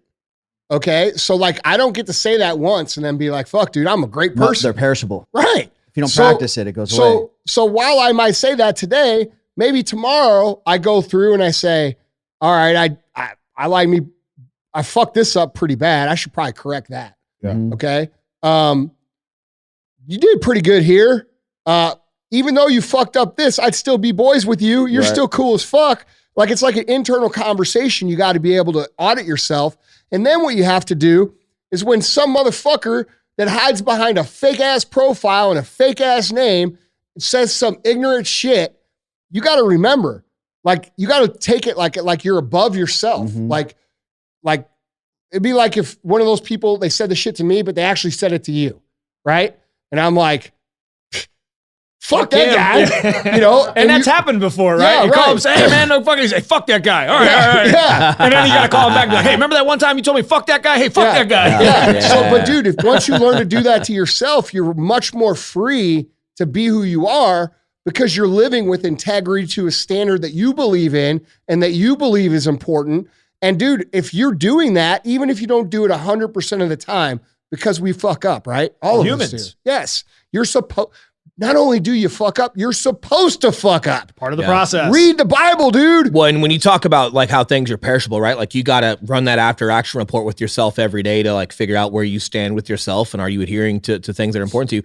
Okay. So like, I don't get to say that once and then be like, fuck, dude, I'm a great person. They're perishable. Right. If you don't practice it, it goes away. So while I might say that today, maybe tomorrow I go through and I say, all right, I like me. I fucked this up pretty bad. I should probably correct that. Yeah. Okay. You did pretty good here. Even though you fucked up this, I'd still be boys with you. You're still cool as fuck. Like, it's like an internal conversation. You got to be able to audit yourself. And then what you have to do is when some motherfucker that hides behind a fake ass profile and a fake ass name says some ignorant shit, you got to remember, like, you got to take it like you're above yourself. Mhm. Like it'd be like if one of those people, they said the shit to me, but they actually said it to you, right? And I'm like, fuck that guy, you know? And that's happened before, right? Yeah, You call right. him, say, hey man, no fucking, say, fuck that guy. All right, all right. Yeah. And then you got to call him back and be like, hey, remember that one time you told me fuck that guy? Hey, fuck that guy. Yeah. So, but dude, if once you learn to do that to yourself, you're much more free to be who you are because you're living with integrity to a standard that you believe in and that you believe is important. And dude, if you're doing that, even if you don't do it 100% of the time, because we fuck up, right? All of Humans. us do. Yes. You're supposed, not only do you fuck up, you're supposed to fuck up. Part of the process. Read the Bible, dude. Well, and when you talk about like how things are perishable, right? Like you got to run that after action report with yourself every day to like figure out where you stand with yourself and are you adhering to things that are important to you.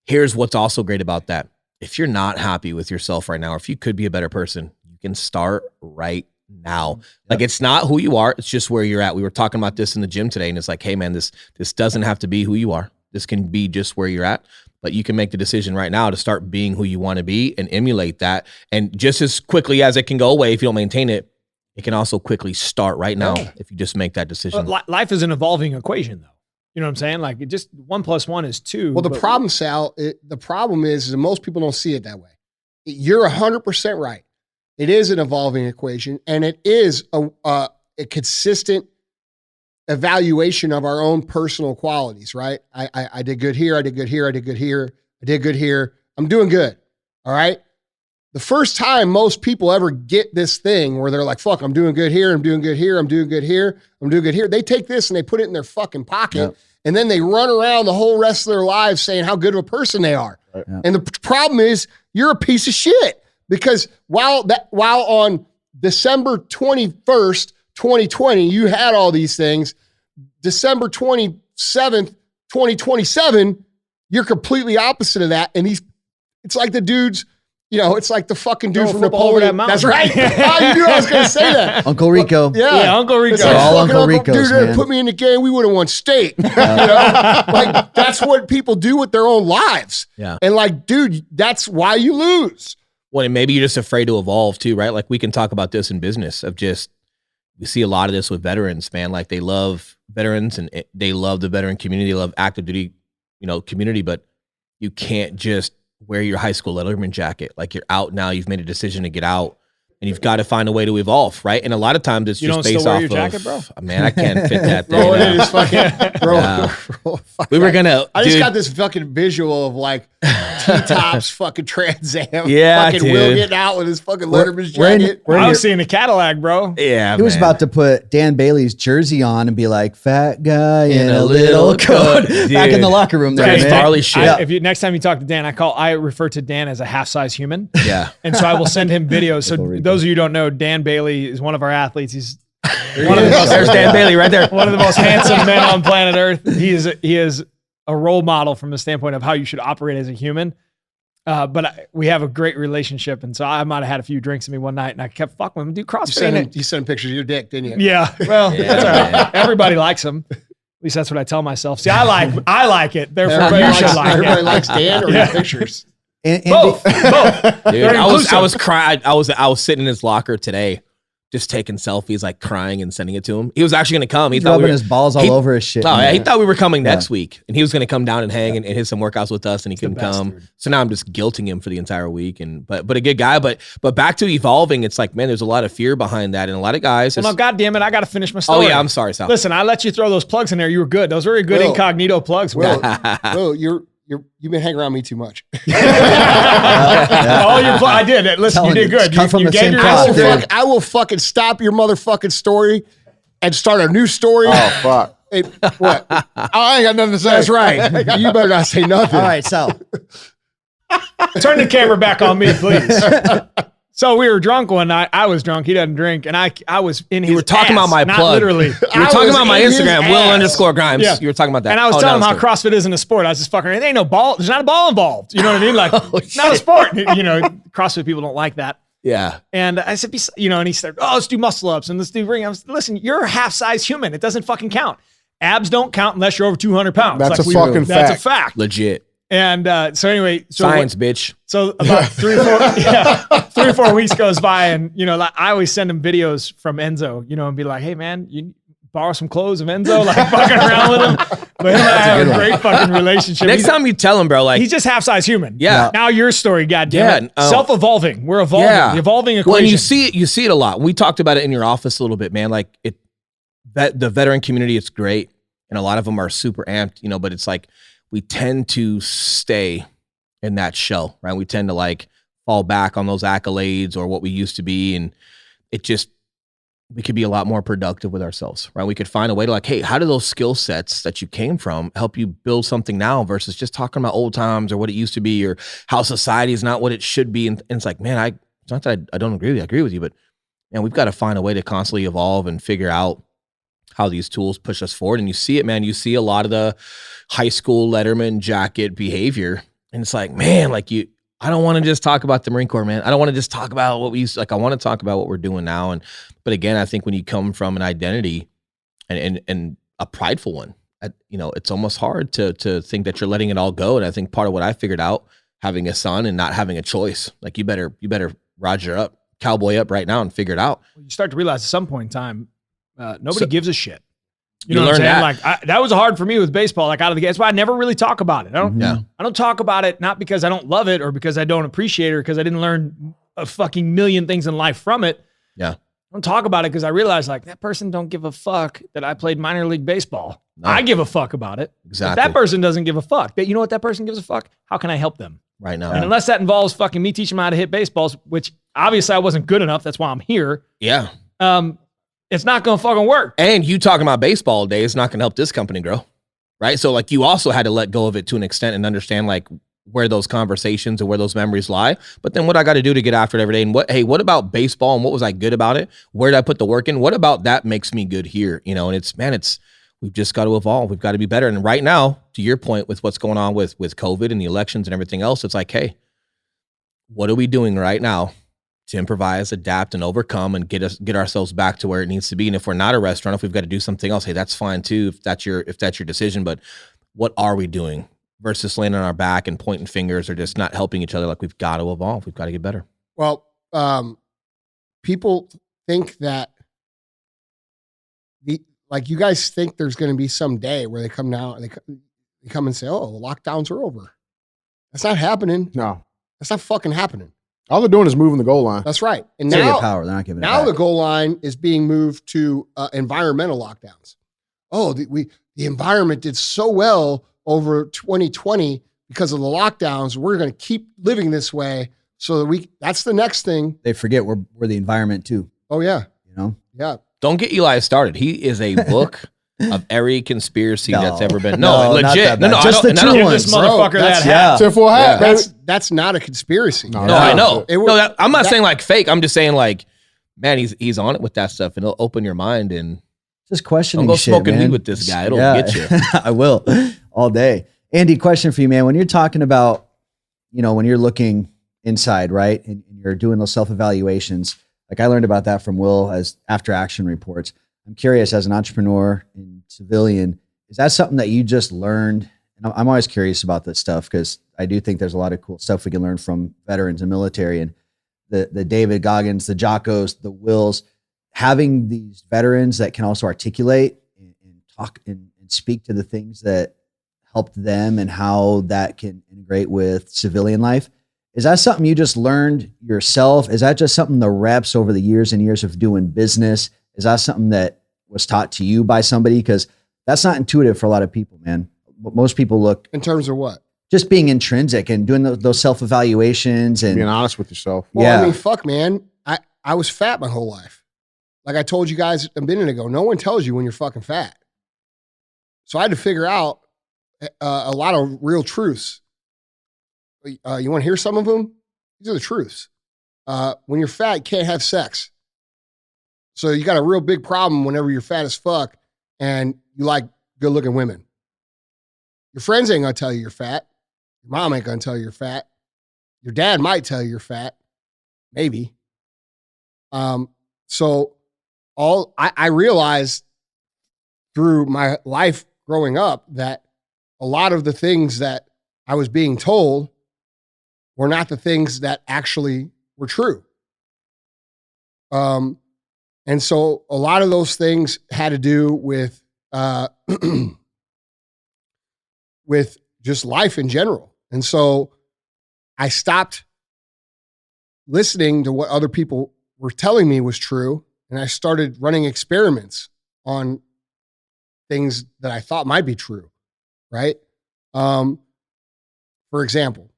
Here's what's also great about that. If you're not happy with yourself right now, or if you could be a better person, you can start right now. Like it's not who you are, it's just where you're at. We were talking about this in the gym today and it's like, hey man, this doesn't have to be who you are. This can be just where you're at. But you can make the decision right now to start being who you want to be and emulate that. And just as quickly as it can go away if you don't maintain it, it can also quickly start right now if you just make that decision. But life is an evolving equation, though. You know what I'm saying? Like, it just 1 + 1 is 2. Well, the problem, Sal, the problem is that most people don't see it that way. You're 100% right. It is an evolving equation, and it is a consistent evaluation of our own personal qualities, right? I did good here, I did good here, I did good here, I did good here. I'm doing good, all right? The first time most people ever get this thing where they're like, fuck, I'm doing good here, I'm doing good here, I'm doing good here, I'm doing good here. They take this and they put it in their fucking pocket, and then they run around the whole rest of their lives saying how good of a person they are. Right. Yeah. And the problem is you're a piece of shit because while on December 21st, 2020, you had all these things. December 27th, 2027, you're completely opposite of that. And it's like the dudes, you know, it's like the fucking dude Throw a from football over Napoleon. that That's mountain. right. Oh, you knew I was going to say that. Uncle Rico. Yeah, Uncle Rico. It's like All fucking Uncle Ricos, dude, man. put me in the game, we would have won state. You know? Like, that's what people do with their own lives. Yeah. And like, dude, that's why you lose. Well, and maybe you're just afraid to evolve too, right? Like we can talk about this in business of just, we see a lot of this with veterans, man. Like they love veterans and they love the veteran community, they love active duty, you know, community, but you can't just wear your high school letterman jacket. Like you're out now, you've made a decision to get out and you've got to find a way to evolve, right? And a lot of times it's You just don't still based wear off your jacket, of, bro? Man, I can't fit that thing. Roll it now. in his fucking roll. We were gonna, I just dude, got this fucking visual of like T-Tops fucking Trans Am. Yeah, fucking dude. Will getting out with his fucking Letterman's we're in- jacket. we're in I your- was seeing a Cadillac, bro. yeah, He was man. about to put Dan Bailey's jersey on and be like, fat guy in a little coat. Back in the locker room there, Right, man. Farley shit. If you next time you talk to Dan, I refer to Dan as a half-size human. Yeah. And so I will send him videos. So Uncle Rico. those of you who don't know, Dan Bailey is one of our athletes. He's one of the most, There's Dan Bailey right there. one of the most handsome men on planet Earth. He is a role model from the standpoint of how you should operate as a human. We have a great relationship. And so I might have had a few drinks with me one night and I kept fucking with him. Dude, CrossFit. You sent him pictures of your dick, didn't you? Yeah. Well, Yeah, that's all right. man. Everybody likes him. At least that's what I tell myself. See, I like it. Therefore, Everybody, you should like everybody it. likes Dan or Yeah. your pictures. And Both. Dude, They're I was inclusive. crying. I was sitting in his locker today, just taking selfies, like crying and sending it to him. He was actually going to come. He he's thought rubbing we were, his balls all he- over his shit. No, man. he thought we were coming next week, and he was going to come down and hang and hit some workouts with us, and he couldn't best, come. dude. So now I'm just guilting him for the entire week. And but a good guy. But back to evolving, it's like, man, there's a lot of fear behind that, and a lot of guys. Well, no, God damn it. I got to finish my Oh story. yeah, I'm sorry, Sal. Listen, I let you throw those plugs in there. You were good. Those were good Will. incognito plugs. Will, Will. Will, you've been hanging around me too much. All your I did. Listen, Telling you did you, good. it's come from You the gave same your pot, answer. dude. I will fucking stop your motherfucking story and start a new story. Oh fuck! Hey, what? I ain't got nothing to say. That's right. You better not say nothing. All right, Sal. Turn the camera back on me, please. So we were drunk one night. I was drunk. He doesn't drink. And I was in his You were talking ass, about my not plug. literally. You were talking about my in his Instagram, ass. Will_Grimes. Yeah. You were talking about that. And I was Oh, telling him now how it's good. CrossFit isn't a sport. I was just fucking, it ain't no ball. There's not a ball involved. You know what I mean? Like, Oh, it's not a shit. sport. You know, CrossFit people don't like that. Yeah. And I said, you know, and he said, oh, let's do muscle ups and let's do ring. I was, listen, you're a half size human. It doesn't fucking count. Abs don't count unless you're over 200 pounds. That's Like a fucking That's a fact. fact. Legit. And so anyway, Science, bitch. So about 3 or 4 weeks goes by, and like, I always send him videos from Enzo, and be like, "Hey man, you borrow some clothes of Enzo," like fucking around with him. But him and I have a great fucking relationship. Next time you tell him, bro, like he's just half-size human. Yeah. Now your story, goddamn it. Self-evolving. We're evolving. Yeah. The evolving equation. Well, and you see it a lot. We talked about it in your office a little bit, man. Like the veteran community, it's great, and a lot of them are super amped, but it's like we tend to stay in that shell, right? We tend to like fall back on those accolades or what we used to be, and we could be a lot more productive with ourselves, right? We could find a way to like, hey, how do those skill sets that you came from help you build something now versus just talking about old times or what it used to be or how society is not what it should be. And it's like, man, it's not that I don't agree with you. I agree with you, but man, we've got to find a way to constantly evolve and figure out how these tools push us forward. And you see it, man. You see a lot of the high school Letterman jacket behavior. And it's like, man, like I don't want to just talk about the Marine Corps, man. I don't want to just talk about what we used to, like, I want to talk about what we're doing now. But again, I think when you come from an identity and a prideful one, it's almost hard to think that you're letting it all go. And I think part of what I figured out, having a son and not having a choice, like you better Roger up, cowboy up right now and figure it out. You start to realize at some point in time, nobody gives a shit. You know what I'm learn saying? that. Like that was hard for me with baseball, like out of the gate. That's why I never really talk about it. I don't talk about it, not because I don't love it or because I don't appreciate it or because I didn't learn a fucking million things in life from it. Yeah. I don't talk about it because I realize like that person don't give a fuck that I played minor league baseball. No. I give a fuck about it. Exactly. If that person doesn't give a fuck, you know what that person gives a fuck? How can I help them? Right now. And unless that involves fucking me teaching them how to hit baseballs, which obviously I wasn't good enough. That's why I'm here. Yeah. It's not going to fucking work. And you talking about baseball all day is not going to help this company grow. Right. So like you also had to let go of it to an extent and understand like where those conversations and where those memories lie. But then what I got to do to get after it every day and what about baseball and what was I good about it? Where did I put the work in? What about that makes me good here? And we've just got to evolve. We've got to be better. And right now, to your point with what's going on with COVID and the elections and everything else, it's like, hey, what are we doing right now to improvise, adapt, and overcome and get ourselves back to where it needs to be? And if we're not a restaurant, if we've got to do something else, hey, that's fine too, if that's your decision. But what are we doing versus laying on our back and pointing fingers or just not helping each other? Like we've got to evolve. We've got to get better. Well, people think that like you guys think there's going to be some day where they come down and they come and say, "Oh, the lockdowns are over." That's not happening. No, that's not fucking happening. All they're doing is moving the goal line. That's right. And City now, of power. They're not giving it now back. the goal line is being moved to environmental lockdowns. Oh, the environment did so well over 2020 because of the lockdowns. We're going to keep living this way so that that's the next thing. They forget we're the environment too. Oh yeah. Yeah. Don't get Eli started. He is a book of every conspiracy that's ever been. No, legit. not that bad. No, Just the I don't true give ones. This motherfucker Bro, that yeah. Tinfoil hat, baby. That's not a conspiracy. No, No, I know. I'm not that- saying like fake. I'm just saying like, man, he's on it with that stuff, and it'll open your mind. And Just questioning don't go shit, smoking man. weed with this guy. It'll get you. I will all day. Andy, question for you, man. When you're talking about, when you're looking inside, right, and you're doing those self-evaluations, like I learned about that from Will as after action reports. I'm curious, as an entrepreneur and civilian, is that something that you just learned? And I'm always curious about this stuff because I do think there's a lot of cool stuff we can learn from veterans and military and the David Goggins, the Jockos, the Wills, having these veterans that can also articulate and talk and speak to the things that helped them and how that can integrate with civilian life. Is that something you just learned yourself? Is that just something the reps over the years and years of doing business? Is that something that was taught to you by somebody? Because that's not intuitive for a lot of people, man. Most people look In terms of what? just being intrinsic and doing those self-evaluations and Being honest with yourself. Well, Yeah. I mean, fuck, man. I was fat my whole life. Like I told you guys a minute ago, no one tells you when you're fucking fat. So I had to figure out a lot of real truths. You want to hear some of them? These are the truths. When you're fat, you can't have sex. So you got a real big problem whenever you're fat as fuck and you like good looking women. Your friends ain't gonna tell you you're fat. Your mom ain't gonna tell you you're fat. Your dad might tell you you're fat. Maybe. So I realized through my life growing up that a lot of the things that I was being told were not the things that actually were true. And so a lot of those things had to do with with just life in general. And so I stopped listening to what other people were telling me was true, and I started running experiments on things that I thought might be true, right? For example,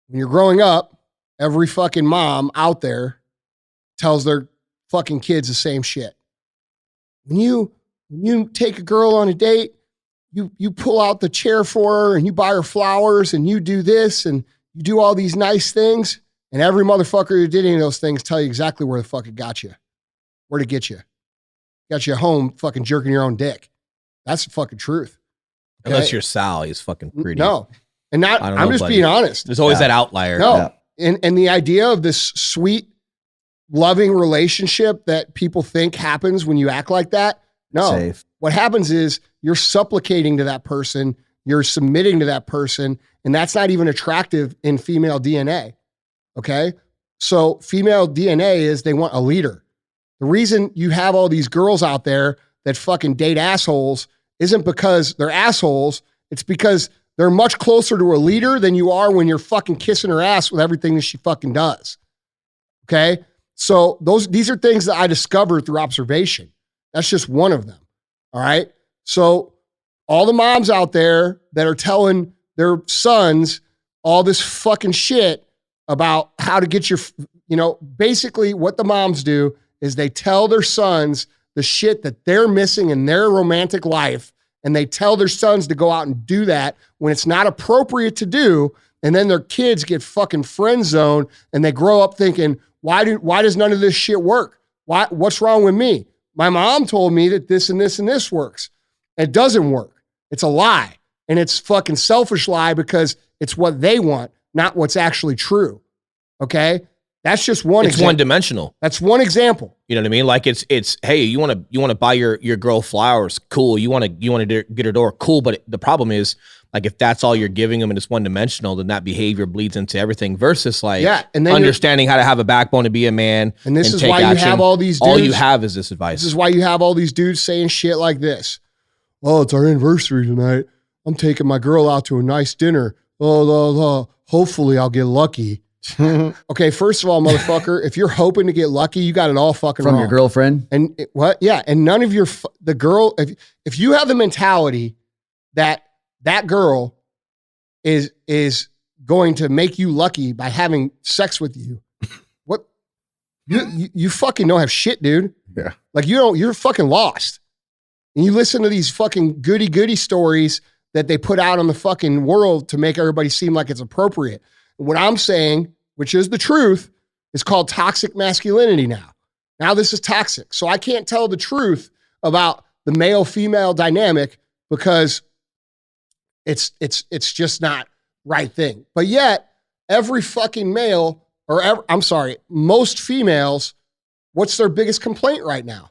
when you're growing up, every fucking mom out there tells their fucking kids the same shit. When you take a girl on a date, you pull out the chair for her and you buy her flowers and you do this and you do all these nice things, and every motherfucker who did any of those things tell you exactly where the fuck it got you, where to get you. Got you home fucking jerking your own dick. That's the fucking truth. Okay? Unless you're Sal, he's fucking pretty. No. And not, I'm just being honest. There's always that outlier. No. Yeah. And the idea of this sweet, loving relationship that people think happens when you act like that. No. Safe. What happens is you're supplicating to that person, you're submitting to that person, and that's not even attractive in female DNA. Okay? So female DNA is they want a leader. The reason you have all these girls out there that fucking date assholes isn't because they're assholes. It's because they're much closer to a leader than you are when you're fucking kissing her ass with everything that she fucking does. Okay? So these are things that I discovered through observation. That's just one of them. All right? So all the moms out there that are telling their sons all this fucking shit about how to get your, basically what the moms do is they tell their sons the shit that they're missing in their romantic life, and they tell their sons to go out and do that when it's not appropriate to do, and then their kids get fucking friend zoned, and they grow up thinking, why does none of this shit work? What's wrong with me? My mom told me that this and this and this works. It doesn't work. It's a lie, and it's fucking selfish lie because it's what they want, not what's actually true. Okay? That's just one example. It's one-dimensional. That's one example. You know what I mean? Like it's hey, you want to buy your girl flowers, cool. You want to get her door, cool. But the problem is, like, if that's all you're giving them and it's one-dimensional, then that behavior bleeds into everything versus and then understanding how to have a backbone to be a man. And this is why you have all these dudes. All you have is this advice. This is why you have all these dudes saying shit like this. Oh, it's our anniversary tonight. I'm taking my girl out to a nice dinner. Hopefully I'll get lucky. Okay, first of all, motherfucker, if you're hoping to get lucky, you got it all fucking from wrong. your girlfriend. And what? Yeah, and none of the girl. If you have the mentality that girl is going to make you lucky by having sex with you, what? You fucking don't have shit, dude. Yeah, like you're fucking lost. And you listen to these fucking goody stories that they put out on the fucking world to make everybody seem like it's appropriate. What I'm saying, which is the truth, is called toxic masculinity now. Now this is toxic. So I can't tell the truth about the male-female dynamic because it's just not right thing. But yet, every fucking male, most females, what's their biggest complaint right now?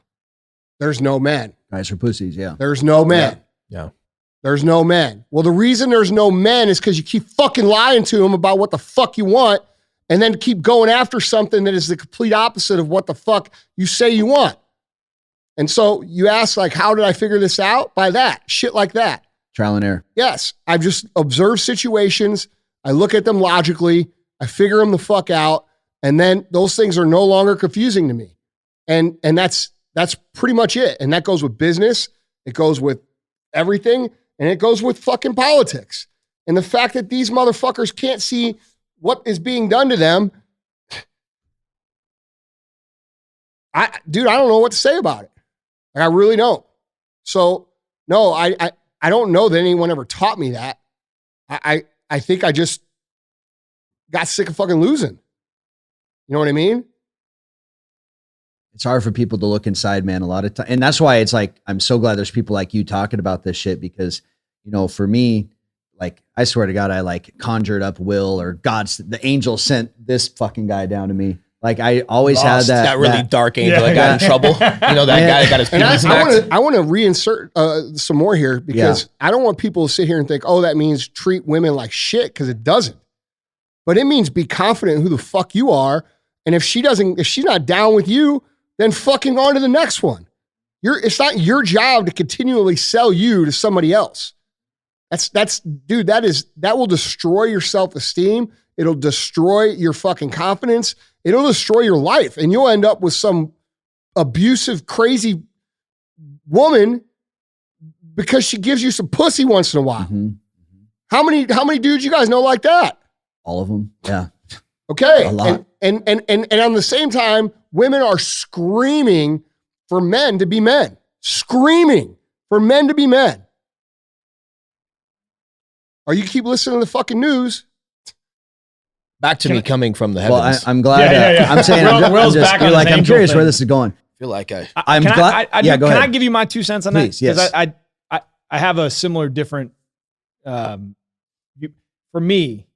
There's no men. Guys are pussies, yeah. There's no men. Yeah. There's no men. Well, the reason there's no men is because you keep fucking lying to them about what the fuck you want and then keep going after something that is the complete opposite of what the fuck you say you want. And so you ask, like, how did I figure this out? By that. Shit like that. Trial and error. Yes. I've just observed situations. I look at them logically. I figure them the fuck out. And then those things are no longer confusing to me. And that's pretty much it. And that goes with business. It goes with everything. And it goes with fucking politics. And the fact that these motherfuckers can't see what is being done to them, I don't know what to say about it. Like, I really don't. So, no, I don't know that anyone ever taught me that. I think I just got sick of fucking losing. You know what I mean? It's hard for people to look inside, man, a lot of time. And that's why it's like, I'm so glad there's people like you talking about this shit because, for me, like, I swear to God, I like conjured up Will or the angel sent this fucking guy down to me. Like I always had Lost that. that really that- dark angel that got in trouble. You know, that guy that got his And penis smacked. I want to reinsert some more here because I don't want people to sit here and think, oh, that means treat women like shit, because it doesn't. But it means be confident in who the fuck you are. And if she's not down with you, then fucking on to the next one. It's not your job to continually sell you to somebody else. Dude, that will destroy your self-esteem. It'll destroy your fucking confidence. It'll destroy your life. And you'll end up with some abusive, crazy woman because she gives you some pussy once in a while. Mm-hmm. How many dudes you guys know like that? All of them. Yeah. Okay. A lot. And on the same time, women are screaming for men to be men. Screaming for men to be men. Or you keep listening to the fucking news. Back to me coming from the Well, heavens. I'm glad. Yeah. I'm saying, Will's back on you're like, his I'm angel curious thing. where this is going. I feel like I'm Can glad. I Yeah, go can ahead. I give you my 2 cents on Please, that? yes. I have a similar different for me,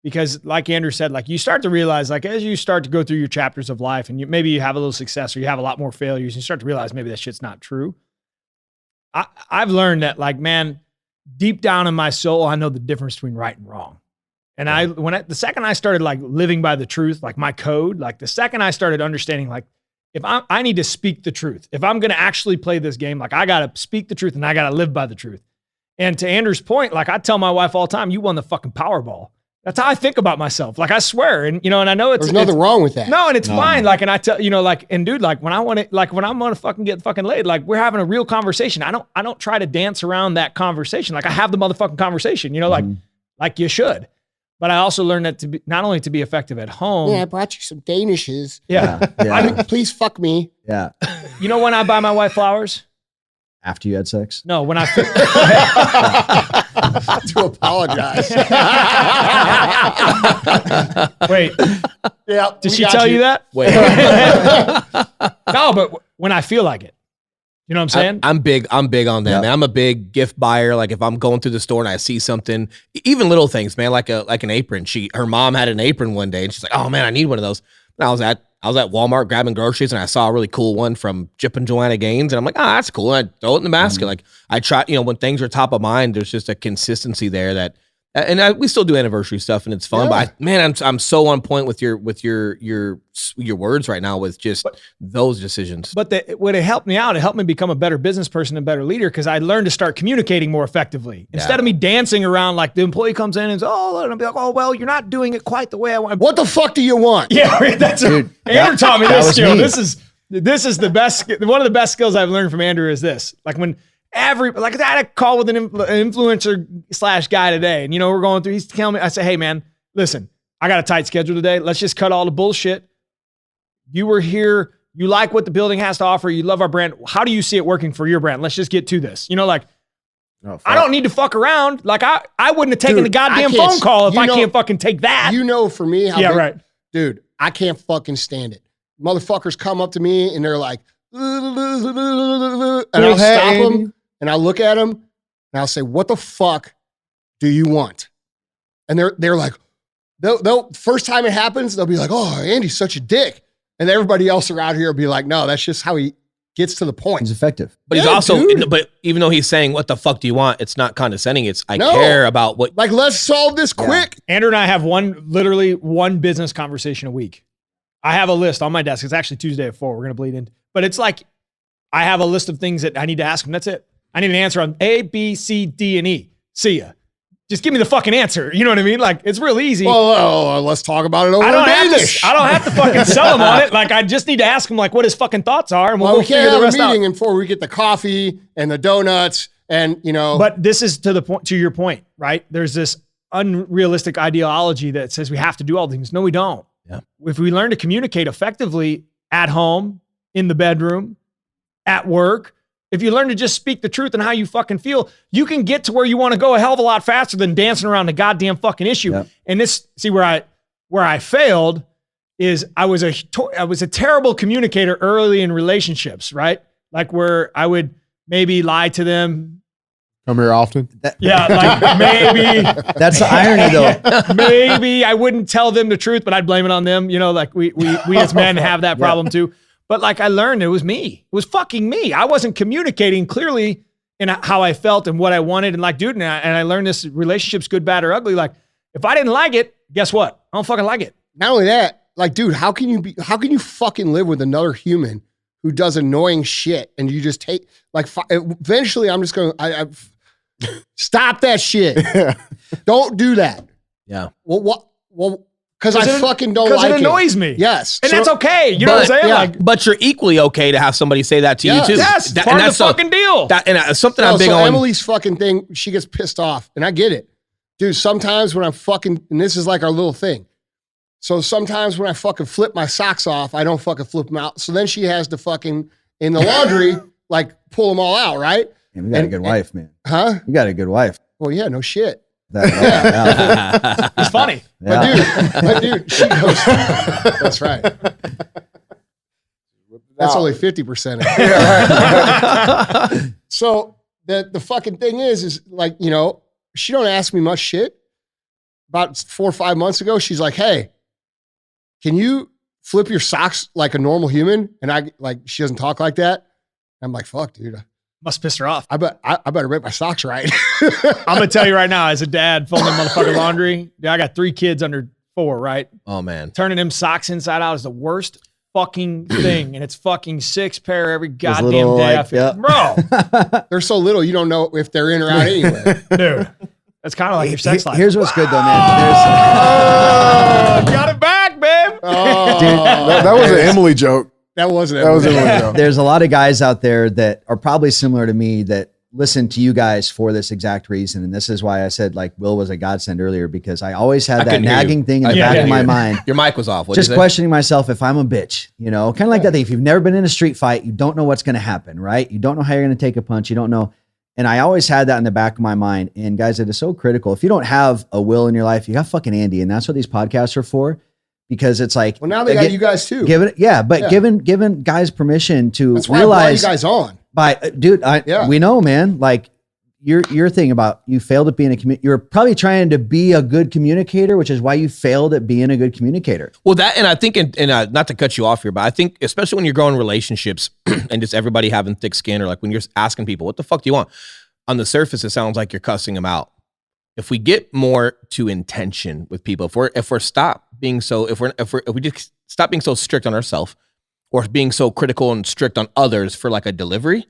because like Andrew said, like you start to realize, like as you start to go through your chapters of life and maybe you have a little success or you have a lot more failures, and you start to realize maybe that shit's not true. I've learned that, like, man, deep down in my soul, I know the difference between right and wrong. And the second I started like living by the truth, like my code, like the second I started understanding, like if I need to speak the truth, if I'm going to actually play this game, like I got to speak the truth and I got to live by the truth. And to Andrew's point, like I tell my wife all the time, you won the fucking Powerball. That's how I think about myself. Like I swear. And and I know There's nothing wrong with that. No, and it's fine. Like, and I tell, like, and dude, like when I'm going to fucking get fucking laid, like we're having a real conversation. I don't try to dance around that conversation. Like I have the motherfucking conversation, like you should. But I also learned that to be not only to be effective at home. Yeah, I brought you some Danishes. Yeah. Please fuck me. Yeah. You know when I buy my wife flowers? After you had sex? No, when I To apologize. wait. Yeah. Did she tell you that? Wait, No, but when I feel like it. You know what I'm saying? I'm big on that, Yeah. man. I'm a big gift buyer. Like if I'm going through the store and I see something, even little things, man, like an apron. Her mom had an apron one day and she's like, oh man, I need one of those. And I was at Walmart grabbing groceries and I saw a really cool one from Jip and Joanna Gaines. And I'm like, that's cool. And I throw it in the basket. Like I try, when things are top of mind, there's just a consistency there that, we still do anniversary stuff and it's fun, but I'm so on point with your words right now with just those decisions. But when it helped me out, it helped me become a better business person and better leader because I learned to start communicating more effectively. Instead of me dancing around like the employee comes in and says, and I'll be like, oh, well, you're not doing it quite the way I want. What the fuck do you want? Yeah, that's Dude, Andrew taught me that this was skill. me. This is the best. One of the best skills I've learned from Andrew is this. Like when I had a call with an influencer / guy today, and we're going through. He's telling me, I say, hey man, listen, I got a tight schedule today. Let's just cut all the bullshit. You were here. You like what the building has to offer. You love our brand. How do you see it working for your brand? Let's just get to this. I don't need to fuck around. Like I wouldn't have taken the goddamn phone call if I can't fucking take that. For me, how Yeah, right. Dude, I can't fucking stand it. Motherfuckers come up to me and they're like, and I'll stop them and I'll look at them and I'll say, what the fuck do you want? And they're like, they'll first time it happens, they'll be like, oh, Andy's such a dick. And everybody else around here will be like, no, that's just how he gets to the point. He's effective. But he's also, but even though he's saying, what the fuck do you want? It's not condescending. It's, I care about what. Like, let's solve this quick. Andrew and I have literally one business conversation a week. I have a list on my desk. It's actually Tuesday at 4. We're going to bleed in. But it's like, I have a list of things that I need to ask him. That's it. I need an answer on A, B, C, D, and E. See ya. Just give me the fucking answer. You know what I mean? Like, it's real easy. Well, let's talk about it over I don't Danish. have to fucking sell him on it. Like, I just need to ask him like what his fucking thoughts are, and we'll we can't figure the have a rest out. meeting before we get the coffee and the donuts and, But this is to your point, right? There's this unrealistic ideology that says we have to do all things. No, we don't. Yeah. If we learn to communicate effectively at home, in the bedroom, at work, if you learn to just speak the truth and how you fucking feel, you can get to where you want to go a hell of a lot faster than dancing around the goddamn fucking issue. Yep. And where I failed is I was a terrible communicator early in relationships, right? Like where I would maybe lie to them Come here often. Yeah, like maybe That's the irony, though. maybe I wouldn't tell them the truth, but I'd blame it on them. You know, like we as men have that problem too. But like I learned it was me. It was fucking me. I wasn't communicating clearly in how I felt and what I wanted. And like, dude, and I learned this relationship's good, bad, or ugly. Like if I didn't like it, guess what? I don't fucking like it. Not only that, like, dude, how can you fucking live with another human who does annoying shit and you just take like, eventually I'm just going to, stop that shit. Don't do that. Yeah. Well, because I fucking don't like it. Because it annoys me. Yes. And that's okay. You know what I'm saying? yeah. Like, But you're equally okay to have somebody say that to you too. yes, That- part and of the fucking deal. Something I'm big so on. Emily's fucking thing, she gets pissed off, and I get it. Dude, sometimes when I'm fucking, and this is like our little thing. So sometimes when I fucking flip my socks off, I don't fucking flip them out. So then she has to fucking, in the laundry, like pull them all out, right? Man, we got a good wife, man. Huh? You got a good wife. Well, yeah, no shit. It's funny. But dude, she goes, that's right. That's only 50% of it. So the fucking thing is like, you know, she don't ask me much shit. About 4 or 5 months ago, she's like, hey, can you flip your socks like a normal human? And I like, she doesn't talk like that. I'm like, fuck, dude. Must piss her off. I better rip my socks right. I'm going to tell you right now, as a dad folding motherfucking laundry, I got 3 kids under 4, right? Oh man. Turning them socks inside out is the worst fucking thing. And it's fucking 6 pair every goddamn little, day. like, Bro, They're so little, you don't know if they're in or out anyway. dude. That's kind of like your sex life. Here's what's good though, man. Got it back, babe. Oh, That was an Emily joke. that wasn't That was an it. Emily joke. There's a lot of guys out there that are probably similar to me that listen to you guys for this exact reason. And this is why I said like Will was a godsend earlier, because I always had that couldn't hear you. nagging thing in the I back couldn't of my hear you. mind. Your mic was off. What'd Just you say? questioning myself if I'm a bitch, you know, kind of like that thing. If you've never been in a street fight, you don't know what's going to happen, right? You don't know how you're going to take a punch. You don't know. And I always had that in the back of my mind. And guys, it is so critical. If you don't have a Will in your life, you got fucking Andy. And that's what these podcasts are for, because it's like, Well, now they got you guys too. Giving guys permission to That's why realize I brought you guys on. dude, Yeah. we know, man, like your thing about you failed at being you're probably trying to be a good communicator, which is why you failed at being a good communicator. Well, that, and I think, and not to cut you off here, but I think especially when you're growing relationships and just everybody having thick skin, or like when you're asking people, what the fuck do you want? On the surface, it sounds like you're cussing them out. If we get more to intention with people, if we just stop being so strict on ourselves, or being so critical and strict on others for like a delivery,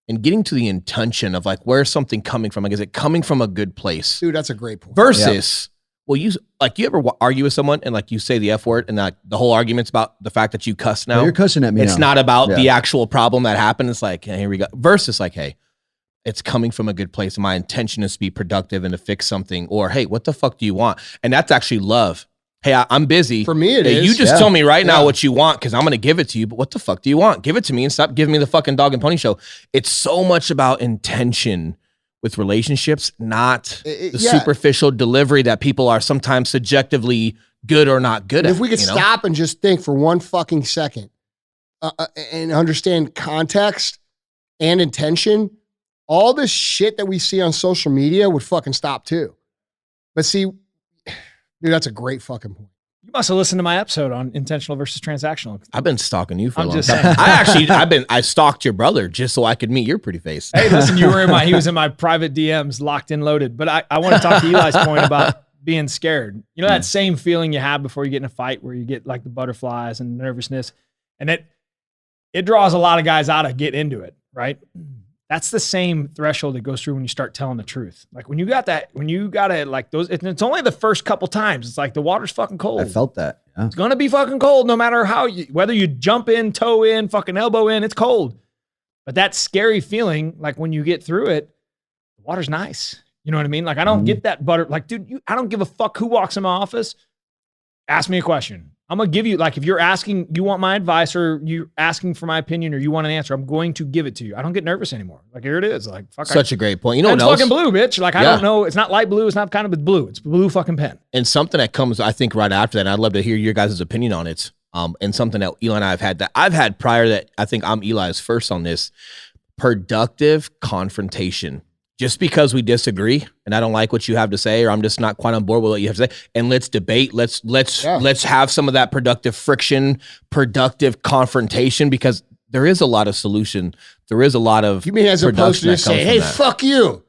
and getting to the intention of like, where's something coming from? Like, is it coming from a good place? Dude, that's a great point. Versus, well, you ever argue with someone and like you say the F word and like the whole argument's about the fact that you cuss now? Well, you're cussing at me It's now. not about the actual problem that happened. It's like, hey, here we go. Versus like, hey, it's coming from a good place. And my intention is to be productive and to fix something. Or, hey, what the fuck do you want? And that's actually love. Hey, I'm busy. For me, it Hey, is. you just tell me right now Yeah. what you want, because I'm going to give it to you. But what the fuck do you want? Give it to me and stop giving me the fucking dog and pony show. It's so much about intention with relationships, not the yeah. superficial delivery that people are sometimes subjectively good or not good at. If we could you know? stop and just think for one fucking second and understand context and intention, all this shit that we see on social media would fucking stop too. But see, dude, that's a great fucking point. You must have listened to my episode on intentional versus transactional. I've been stalking you for a I'm long just time. saying. I stalked your brother just so I could meet your pretty face. Hey, listen, he was in my private DMs, locked and loaded. But I want to talk to Eli's point about being scared. You know that same feeling you have before you get in a fight, where you get like the butterflies and nervousness, and it draws a lot of guys out to get into it, right? That's the same threshold that goes through when you start telling the truth. Like when you got it like those, it's only the first couple times. It's like the water's fucking cold. I felt that. Yeah. It's going to be fucking cold no matter whether you jump in, toe in, fucking elbow in, it's cold. But that scary feeling, like when you get through it, the water's nice. You know what I mean? Like I don't get that like, dude, I don't give a fuck who walks in my office. Ask me a question. I'm going to give you, like, if you're asking, you want my advice or you're asking for my opinion or you want an answer, I'm going to give it to you. I don't get nervous anymore. Like, here it is. Like, fuck. Such a great point. You know what it's else? fucking blue, bitch. Like, I don't know. It's not light blue. It's not kind of blue. It's blue fucking pen. And something that comes, I think, right after that, and I'd love to hear your guys' opinion on it. And something that Eli and I have had that I've had prior that I think I'm Eli's first on this, productive confrontation. just because we disagree and I don't like what you have to say, or I'm just not quite on board with what you have to say, and let's debate. Let's have some of that productive friction, productive confrontation, because there is a lot of solution. There is a lot of You mean as opposed to just say, hey, fuck you.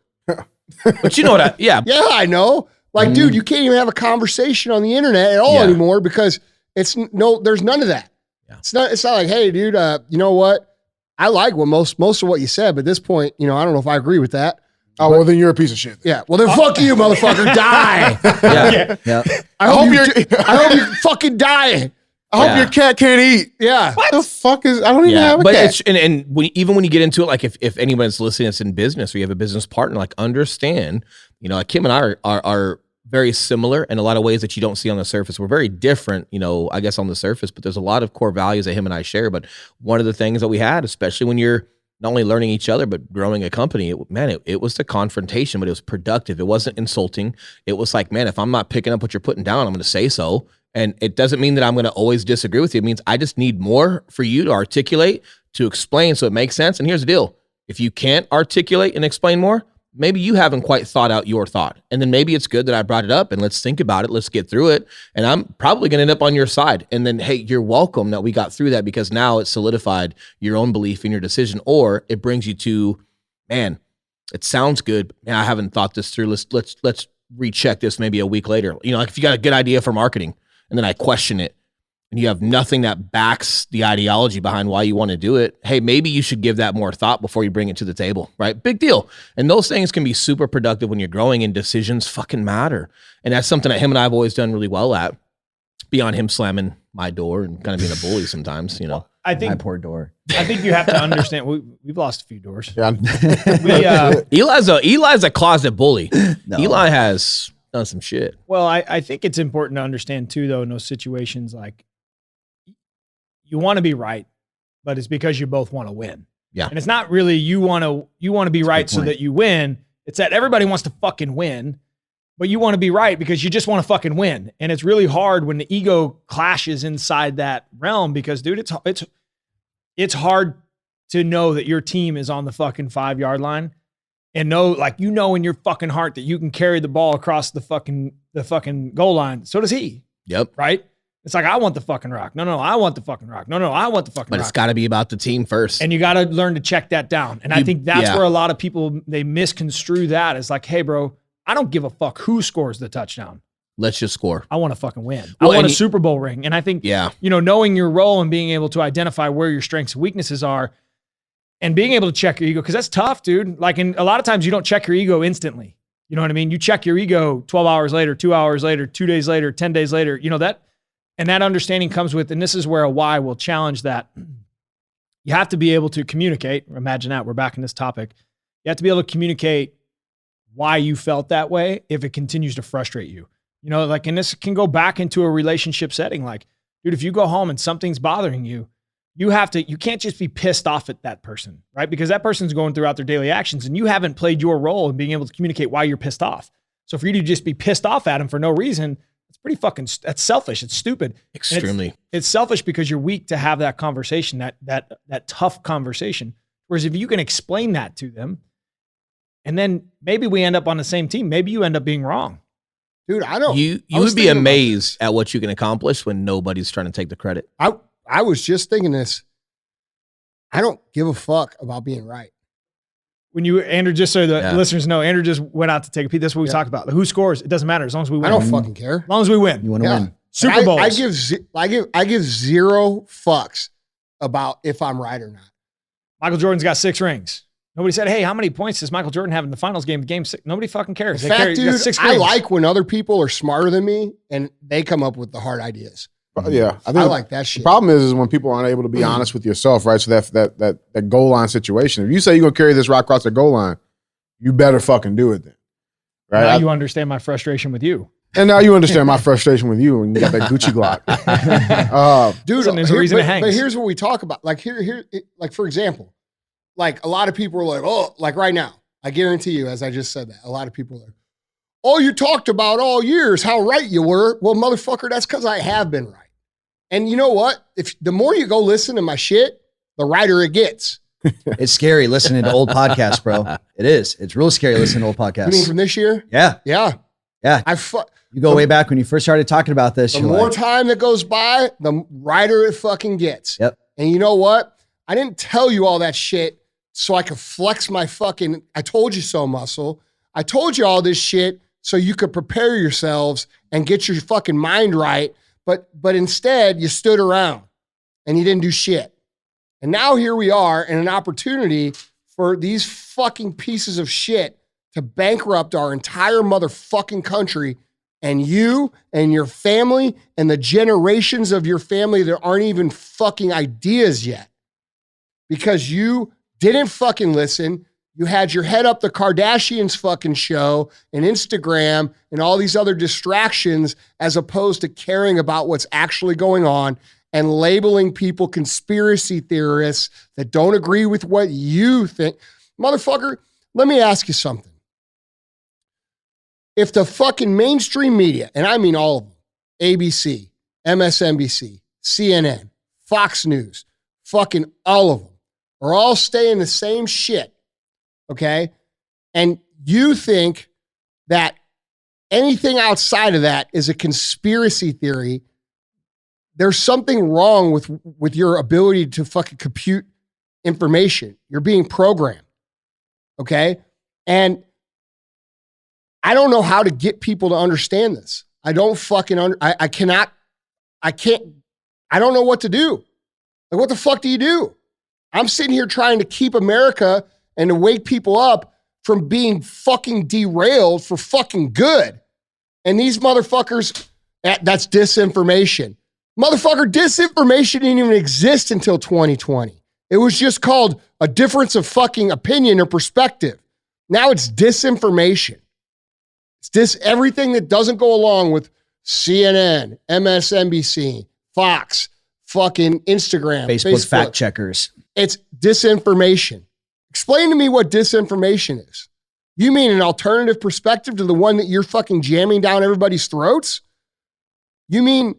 But you know what? Yeah, I know. Like, dude, you can't even have a conversation on the internet at all anymore because there's none of that. Yeah. It's not like, hey, dude, you know what? I like what most of what you said, but at this point, I don't know if I agree with that. Oh, well, then you're a piece of shit. Yeah. Well, then fuck you, motherfucker. Die. Yeah. I hope you fucking die. I hope your cat can't eat. Yeah. What the fuck is? I don't even have a but cat. Even when you get into it, like if anyone's listening that's in business or you have a business partner, like understand, like Kim and I are very similar in a lot of ways that you don't see on the surface. We're very different, I guess on the surface, but there's a lot of core values that him and I share. But one of the things that we had, especially when you're not only learning each other, but growing a company, it was the confrontation, but it was productive. It wasn't insulting. It was like, man, if I'm not picking up what you're putting down, I'm going to say so. And it doesn't mean that I'm going to always disagree with you. It means I just need more for you to articulate, to explain so it makes sense. And here's the deal. If you can't articulate and explain more, maybe you haven't quite thought out your thought. And then maybe it's good that I brought it up and let's think about it. Let's get through it. And I'm probably going to end up on your side. And then, hey, you're welcome that we got through that, because now it's solidified your own belief in your decision, or it brings you to, man, it sounds good. Man, I haven't thought this through. Let's recheck this maybe a week later. Like if you got a good idea for marketing and then I question it and you have nothing that backs the ideology behind why you want to do it, hey, maybe you should give that more thought before you bring it to the table, right? Big deal. And those things can be super productive when you're growing, and decisions fucking matter. And that's something that him and I have always done really well at, beyond him slamming my door and kind of being a bully sometimes, I think My poor door. I think you have to understand. We've lost a few doors. Yeah. Eli's a closet bully. No. Eli has done some shit. Well, I think it's important to understand too, though, in those situations, like you want to be right, but it's because you both want to win. Yeah. And it's not really you want to be right so that you win. It's that everybody wants to fucking win, but you want to be right because you just want to fucking win. And it's really hard when the ego clashes inside that realm, because dude, it's hard to know that your team is on the fucking 5-yard line and know, like, in your fucking heart that you can carry the ball across the fucking goal line. So does he. Yep. Right? It's like, I want the fucking rock. No, I want the fucking rock. No, I want the fucking rock. But it's got to be about the team first. And you got to learn to check that down. And I think that's where a lot of people, they misconstrue that. It's like, hey, bro, I don't give a fuck who scores the touchdown. Let's just score. I want to fucking win. Well, I want a Super Bowl ring. And I think, knowing your role and being able to identify where your strengths and weaknesses are and being able to check your ego, because that's tough, dude. Like, a lot of times you don't check your ego instantly. You know what I mean? You check your ego 12 hours later, 2 hours later, 2 days later, 10 days later, and that understanding comes with, and this is where a why will challenge that. You have to be able to communicate. Imagine that. We're back in this topic. You have to be able to communicate why you felt that way if it continues to frustrate you. And this can go back into a relationship setting. Like, dude, if you go home and something's bothering you, you can't just be pissed off at that person, right? Because that person's going throughout their daily actions and you haven't played your role in being able to communicate why you're pissed off. So for you to just be pissed off at him for no reason, that's selfish. It's stupid. Extremely. It's selfish because you're weak to have that conversation, that tough conversation. Whereas if you can explain that to them, and then maybe we end up on the same team, maybe you end up being wrong. Dude, I don't. You would be amazed at what you can accomplish when nobody's trying to take the credit. I was just thinking this. I don't give a fuck about being right. When Andrew, just so the listeners know, Andrew just went out to take a peek. That's what we talked about. Who scores? It doesn't matter as long as we win. I don't fucking care. As long as we win. You want to win. Super Bowls. I give zero fucks about if I'm right or not. Michael Jordan's got 6 rings. Nobody said, hey, how many points does Michael Jordan have in the finals game? Game 6. Nobody fucking cares. In fact, dude, I like when other people are smarter than me and they come up with the hard ideas. Yeah, I like that shit. The problem is when people aren't able to be honest with yourself, right? So that goal line situation. If you say you're gonna carry this rock across the goal line, you better fucking do it then, right? Now you understand my frustration with you, and now you understand my frustration with you when you got that Gucci Glock, dude. There's a reason it hangs. But here's what we talk about. Like like for example, like a lot of people are like, oh, like right now, I guarantee you, as I just said that, a lot of people are like, all you talked about all year is how right you were. Well, motherfucker, that's because I have been right. And you know what? If the more you go listen to my shit, the righter it gets. It's scary listening to old podcasts, bro. It is. It's real scary listening to old You mean podcasts. from this year? Yeah. Yeah. Yeah. You go way back when you first started talking about this. The you're more like, time that goes by, the righter it fucking gets. Yep. And you know what? I didn't tell you all that shit so I could flex my fucking I told you so muscle. I told you all this shit so you could prepare yourselves and get your fucking mind right. But instead, you stood around and you didn't do shit. And now here we are in an opportunity for these fucking pieces of shit to bankrupt our entire motherfucking country, and you and your family and the generations of your family that aren't even fucking ideas yet. Because you didn't fucking listen. You had your head up the Kardashians fucking show and Instagram and all these other distractions as opposed to caring about what's actually going on and labeling people conspiracy theorists that don't agree with what you think. Motherfucker, let me ask you something. If the fucking mainstream media, and I mean all of them, ABC, MSNBC, CNN, Fox News, fucking all of them, are all saying the same shit, okay? And you think that anything outside of that is a conspiracy theory, there's something wrong with your ability to fucking compute information. You're being programmed, okay? And I don't know how to get people to understand this. I don't fucking I don't know what to do. Like, what the fuck do you do? I'm sitting here trying to keep America and to wake people up from being fucking derailed for fucking good. And these motherfuckers, that's disinformation. Motherfucker, disinformation didn't even exist until 2020. It was just called a difference of fucking opinion or perspective. Now it's disinformation. It's everything that doesn't go along with CNN, MSNBC, Fox, fucking Instagram, Facebook fact checkers. It's disinformation. Explain to me what disinformation is. You mean an alternative perspective to the one that you're fucking jamming down everybody's throats? You mean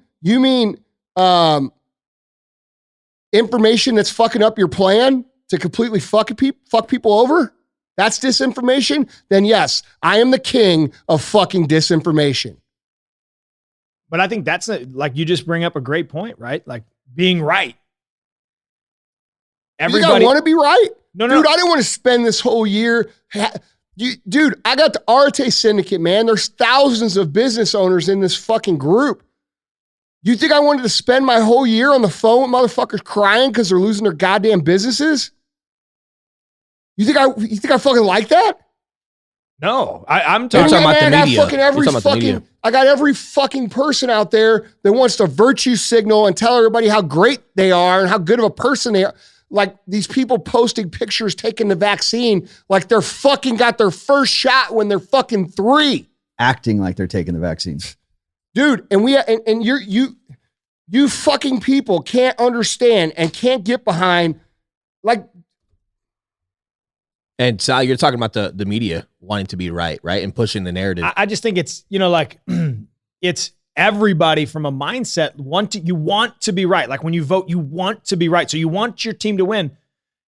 information that's fucking up your plan to completely fuck people over? That's disinformation? Then yes, I am the king of fucking disinformation. But I think that's like, you just bring up a great point, right? Like being right. Everybody want to be right? No. Dude, I didn't want to spend this whole year. Dude, I got the Arte Syndicate, man. There's thousands of business owners in this fucking group. You think I wanted to spend my whole year on the phone with motherfuckers crying because they're losing their goddamn businesses? You think I fucking like that? No, I'm talking about the media. I got every fucking person out there that wants to virtue signal and tell everybody how great they are and how good of a person they are. Like these people posting pictures taking the vaccine like they're fucking got their first shot when they're fucking 3. Acting like they're taking the vaccines. Dude, and you fucking people can't understand and can't get behind, like. And Sal, you're talking about the media wanting to be right, and pushing the narrative. I just think it's, like it's everybody from a mindset you want to be right. Like when you vote, you want to be right. So you want your team to win.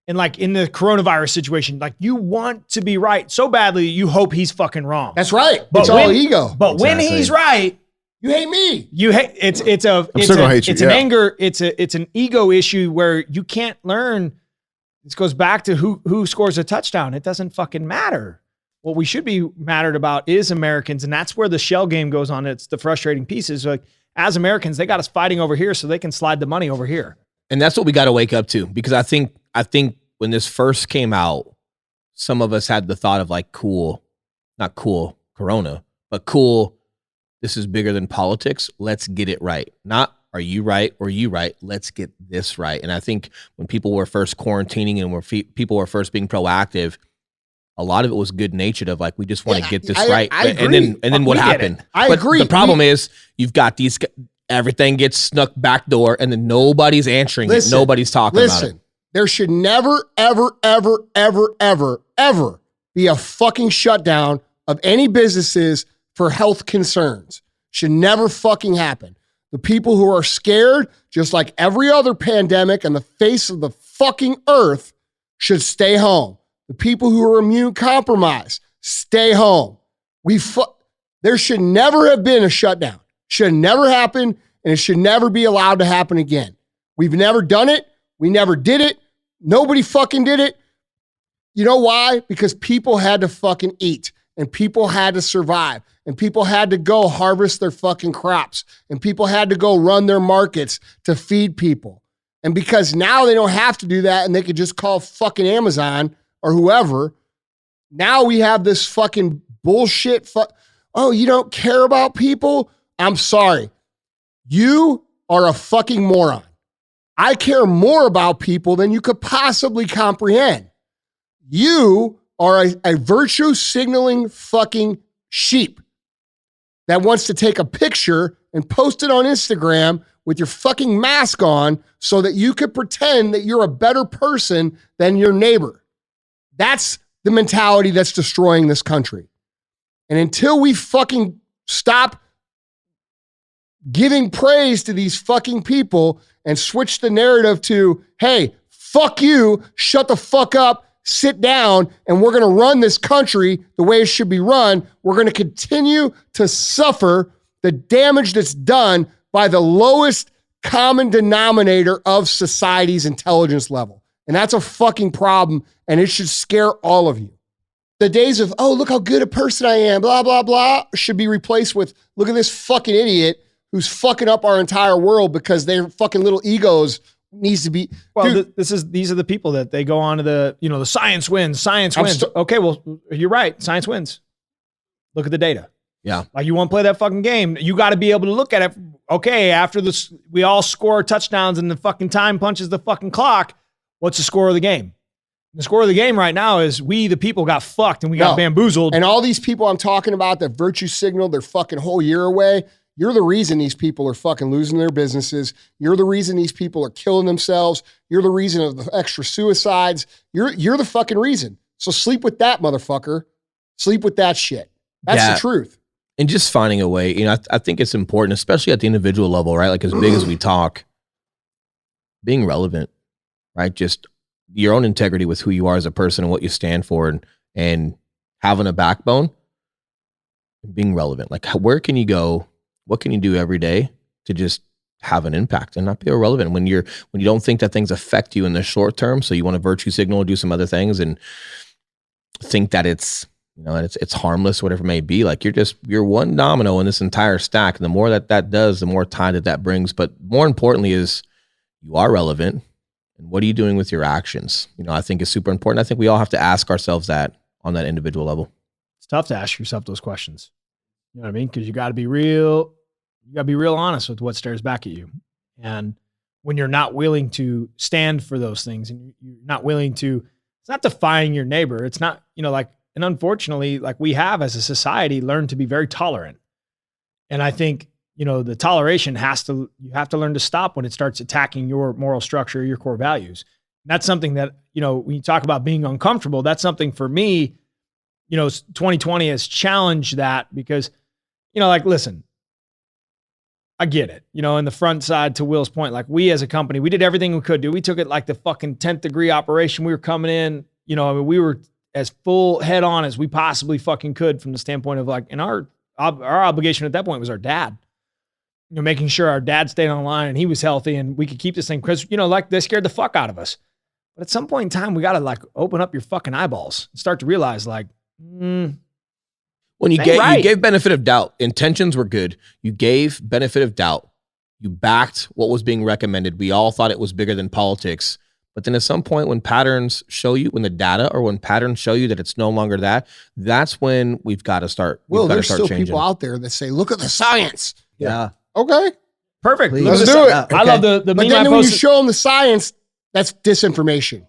And like in the coronavirus situation, like you want to be right so badly, you hope he's fucking wrong. That's right. It's all ego. But when he's right, you hate me. You hate it's an ego issue where you can't learn. This goes back to who scores a touchdown. It doesn't fucking matter. What we should be mattered about is Americans, and that's where the shell game goes on. It's the frustrating piece is like, as Americans, they got us fighting over here so they can slide the money over here. And that's what we got to wake up to, because I think when this first came out, some of us had the thought of like, cool, not cool, Corona, but cool, this is bigger than politics. Let's get it right. Not, are you right or you right? Let's get this right. And I think when people were first quarantining and people were first being proactive, a lot of it was good natured of like, we just want to get this right. I agree. And then what happened? I agree. The problem is you've got these, everything gets snuck back door and then nobody's answering it. Nobody's talking about it. There should never, ever, ever, ever, ever, ever be a fucking shutdown of any businesses for health concerns. Should never fucking happen. The people who are scared, just like every other pandemic on the face of the fucking earth, should stay home. The people who are immune compromised, stay home. There should never have been a shutdown. Should never happen, and it should never be allowed to happen again. We've never done it. We never did it. Nobody fucking did it. You know why? Because people had to fucking eat, and people had to survive, and people had to go harvest their fucking crops, and people had to go run their markets to feed people. And because now they don't have to do that, and they could just call fucking Amazon or whoever, now we have this fucking bullshit. Oh, you don't care about people? I'm sorry. You are a fucking moron. I care more about people than you could possibly comprehend. You are a virtue signaling fucking sheep that wants to take a picture and post it on Instagram with your fucking mask on so that you could pretend that you're a better person than your neighbor. That's the mentality that's destroying this country. And until we fucking stop giving praise to these fucking people and switch the narrative to, hey, fuck you, shut the fuck up, sit down, and we're going to run this country the way it should be run, we're going to continue to suffer the damage that's done by the lowest common denominator of society's intelligence level. And that's a fucking problem, and it should scare all of you. The days of, oh, look how good a person I am, blah, blah, blah, should be replaced with, look at this fucking idiot who's fucking up our entire world because their fucking little egos needs to be. Well, these are the people that they go on to the science wins. Okay, well, you're right. Science wins. Look at the data. Yeah. Like, you want to play that fucking game, you got to be able to look at it. Okay, after this, we all score touchdowns and the fucking time punches the fucking clock. What's the score of the game? The score of the game right now is we, the people, got fucked and we got bamboozled. And all these people I'm talking about that virtue signaled their fucking whole year away, you're the reason these people are fucking losing their businesses. You're the reason these people are killing themselves. You're the reason of the extra suicides. You're the fucking reason. So sleep with that, motherfucker. Sleep with that shit. That's the truth. And just finding a way, I think it's important, especially at the individual level, right? Like, as big as we talk, being relevant, right? Just your own integrity with who you are as a person and what you stand for, and having a backbone, and being relevant. Like, where can you go? What can you do every day to just have an impact and not be irrelevant when you don't think that things affect you in the short term? So you want to virtue signal, do some other things, and think that it's harmless, whatever it may be. Like, you're one domino in this entire stack. And the more that does, the more time that brings. But more importantly is you are relevant. And what are you doing with your actions? I think is super important. I think we all have to ask ourselves that on that individual level. It's tough to ask yourself those questions. You know what I mean? Because you got to be real. You got to be real honest with what stares back at you. And when you're not willing to stand for those things, and you're not willing to, it's not defying your neighbor. It's not, and unfortunately, like, we have as a society learned to be very tolerant. And I think, the toleration you have to learn to stop when it starts attacking your moral structure, your core values. And that's something that, when you talk about being uncomfortable, that's something for me, 2020 has challenged that because, listen, I get it. In the front side, to Will's point, like, we as a company, we did everything we could do. We took it like the fucking 10th degree operation. We were coming in, we were as full head on as we possibly fucking could from the standpoint of, like, and our obligation at that point was our dad. Making sure our dad stayed online and he was healthy and we could keep this thing, because, they scared the fuck out of us. But at some point in time, we got to, like, open up your fucking eyeballs and start to realize, like, when you gave benefit of doubt, intentions were good. You gave benefit of doubt. You backed what was being recommended. We all thought it was bigger than politics. But then at some point, when patterns show you, when the data or when patterns show you that it's no longer that's when we've got to start. Well, there's still people out there that say, look at the science. Yeah. Okay. Perfect. Let's do it. I love the But meme then I when you posted. show them the science, that's disinformation.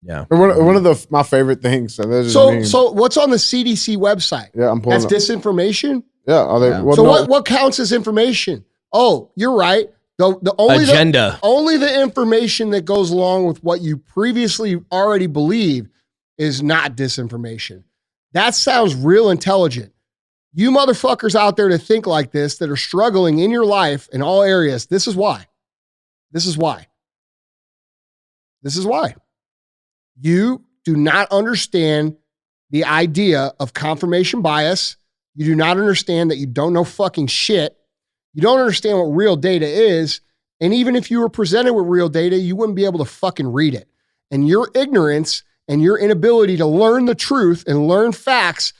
Yeah. One of my favorite things. So what's on the CDC website? Yeah, I'm pulling That's up. disinformation? Yeah. Are they? Yeah. Well, So no, what counts as information? Oh, you're right. The only Agenda. only the information that goes along with what you previously already believe is not disinformation. That sounds real intelligent. You motherfuckers out there to think like this, that are struggling in your life in all areas, this is why. This is why. This is why. You do not understand the idea of confirmation bias. You do not understand that you don't know fucking shit. You don't understand what real data is. And even if you were presented with real data, you wouldn't be able to fucking read it. And your ignorance and your inability to learn the truth and learn facts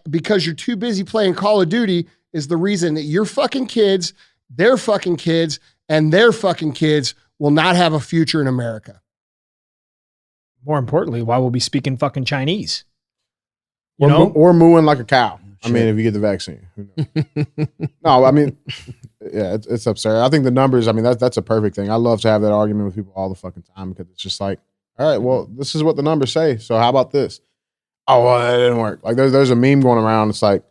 because you're too busy playing Call of Duty is the reason that your fucking kids, their fucking kids, and their fucking kids will not have a future in America. More importantly, why we'll be speaking fucking Chinese. Or mooing like a cow. I mean, if you get the vaccine. Who knows? No, I mean, yeah, it's absurd. I think the numbers, I mean, that's a perfect thing. I love to have that argument with people all the fucking time because it's just like, all right, well, this is what the numbers say. So how about this? Oh, well, that didn't work. Like there's a meme going around. It's like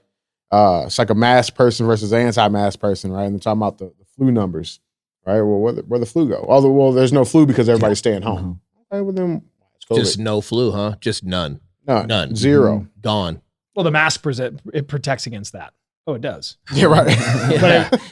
a masked person versus anti-masked person, right? And they're talking about the flu numbers, right? Well, where the flu go? Although, well, there's no flu because everybody's staying home. Okay, well then, just no flu, huh? Just none. None. Zero. Gone. Well, the mask it protects against that. Oh, it does. Yeah, right.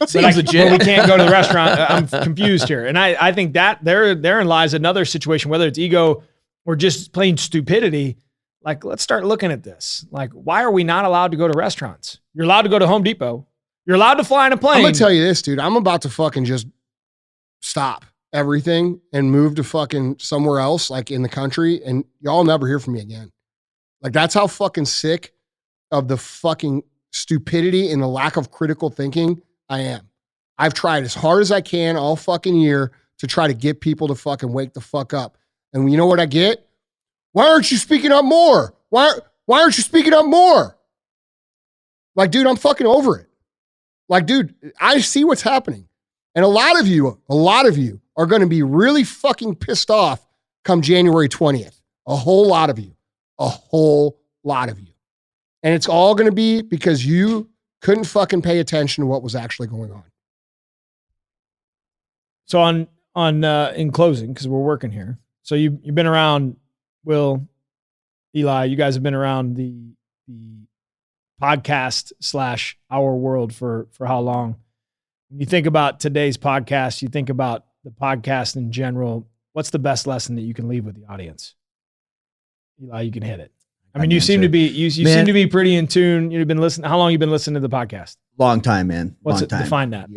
Seems legit. But we can't go to the restaurant. I'm confused here. And I think that therein lies another situation, whether it's ego or just plain stupidity. Like, let's start looking at this. Like, why are we not allowed to go to restaurants? You're allowed to go to Home Depot. You're allowed to fly in a plane. I'm going to tell you this, dude. I'm about to fucking just stop everything and move to fucking somewhere else, like in the country, and y'all never hear from me again. Like, that's how fucking sick of the fucking stupidity and the lack of critical thinking I am. I've tried as hard as I can all fucking year to try to get people to fucking wake the fuck up. And you know what I get? Why aren't you speaking up more? Why aren't you speaking up more? Like, dude, I'm fucking over it. Like, dude, I see what's happening. And a lot of you are going to be really fucking pissed off come January 20th. A whole lot of you. And it's all going to be because you couldn't fucking pay attention to what was actually going on. So in closing, because we're working here. So you've been around, Will, Eli, you guys have been around the podcast / our world for how long? When you think about today's podcast, you think about the podcast in general, what's the best lesson that you can leave with the audience? Eli, you can hit it. I mean, you seem to be pretty in tune. You've been listening. How long have you been listening to the podcast? Long time, man. What's long it? time. Define that.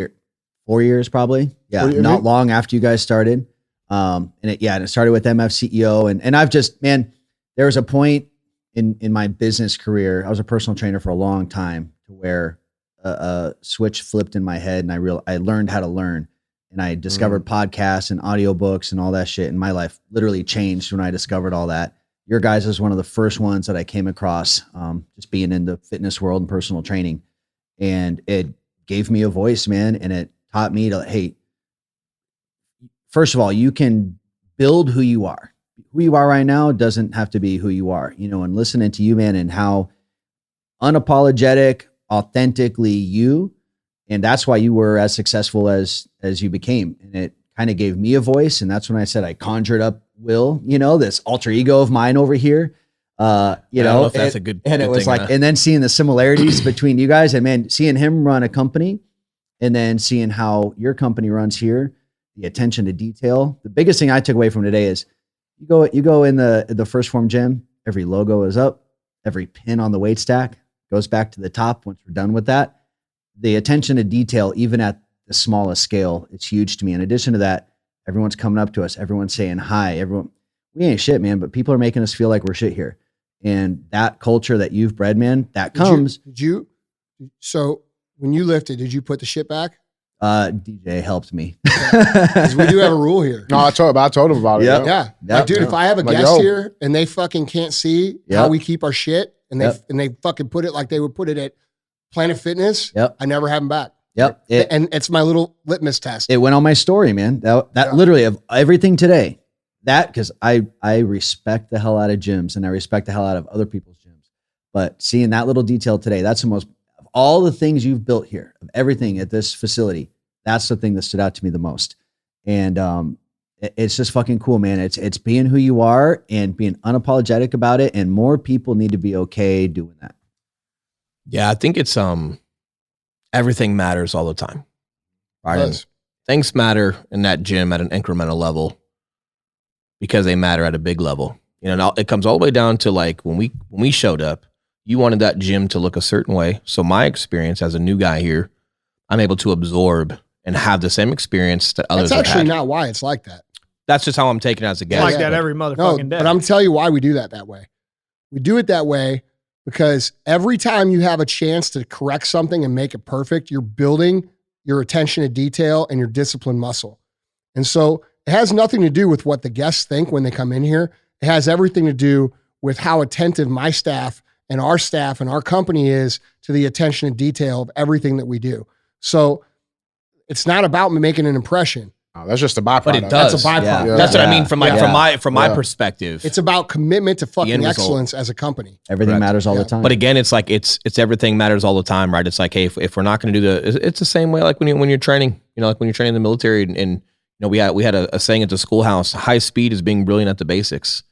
4 years, probably. Yeah, not long after you guys started. And it started with MF CEO, and I've just, man, there was a point in my business career. I was a personal trainer for a long time to where a switch flipped in my head, and I learned how to learn, and I discovered podcasts and audiobooks and all that shit, and my life literally changed when I discovered all that. Your guys is one of the first ones that I came across, just being in the fitness world and personal training. And it gave me a voice, man. And it taught me to, hey, first of all, you can build who you are. Who you are right now doesn't have to be who you are, and listening to you, man, and how unapologetic, authentically you. And that's why you were as successful as you became. And it kind of gave me a voice. And that's when I said I conjured up Will, this alter ego of mine over here. I don't know if that's a good and it was like, and then seeing the similarities between you guys, and man, seeing him run a company and then seeing how your company runs here, the attention to detail. The biggest thing I took away from today is you go in the First Form gym, every logo is up, every pin on the weight stack goes back to the top. Once we're done with that, the attention to detail, even at the smallest scale, it's huge to me. In addition to that, everyone's coming up to us. Everyone's saying hi. We ain't shit, man, but people are making us feel like we're shit here. And that culture that you've bred, man, that comes. So when you lifted, did you put the shit back? DJ helped me. Because we do have a rule here. No, I told him about it. Yep. Yeah. Like, dude, if I have a guest here and they fucking can't see how we keep our shit and they fucking put it like they would put it at Planet Fitness, I never have them back. Yep. And it's my little litmus test. It went on my story, man. That literally of everything today, because I respect the hell out of gyms and I respect the hell out of other people's gyms. But seeing that little detail today, that's the most, of all the things you've built here, of everything at this facility, that's the thing that stood out to me the most. And it's just fucking cool, man. It's being who you are and being unapologetic about it. And more people need to be okay doing that. Yeah, I think it's everything matters all the time. Right. And things matter in that gym at an incremental level because they matter at a big level. You know, it comes all the way down to like when we showed up, you wanted that gym to look a certain way. So my experience as a new guy here, I'm able to absorb and have the same experience that others have had. That's actually not why it's like that. That's just how I'm taking it as a guest. Like that every motherfucking day. But I'm telling you why we do that way. We do it that way because every time you have a chance to correct something and make it perfect, you're building your attention to detail and your discipline muscle. And so it has nothing to do with what the guests think when they come in here. It has everything to do with how attentive my staff and our company is to the attention to detail of everything that we do. So it's not about making an impression. Oh, that's just a byproduct. But it does. That's a byproduct. Yeah. That's what I mean from my perspective. It's about commitment to end fucking result. excellence as a company. Everything Correct. matters all the time. But again, it's like it's everything matters all the time, right? It's like, hey, if we're not going to do it's the same way like when you're training, you know, like when you're training in the military, and you know, we had a saying at the schoolhouse: high speed is being brilliant at the basics,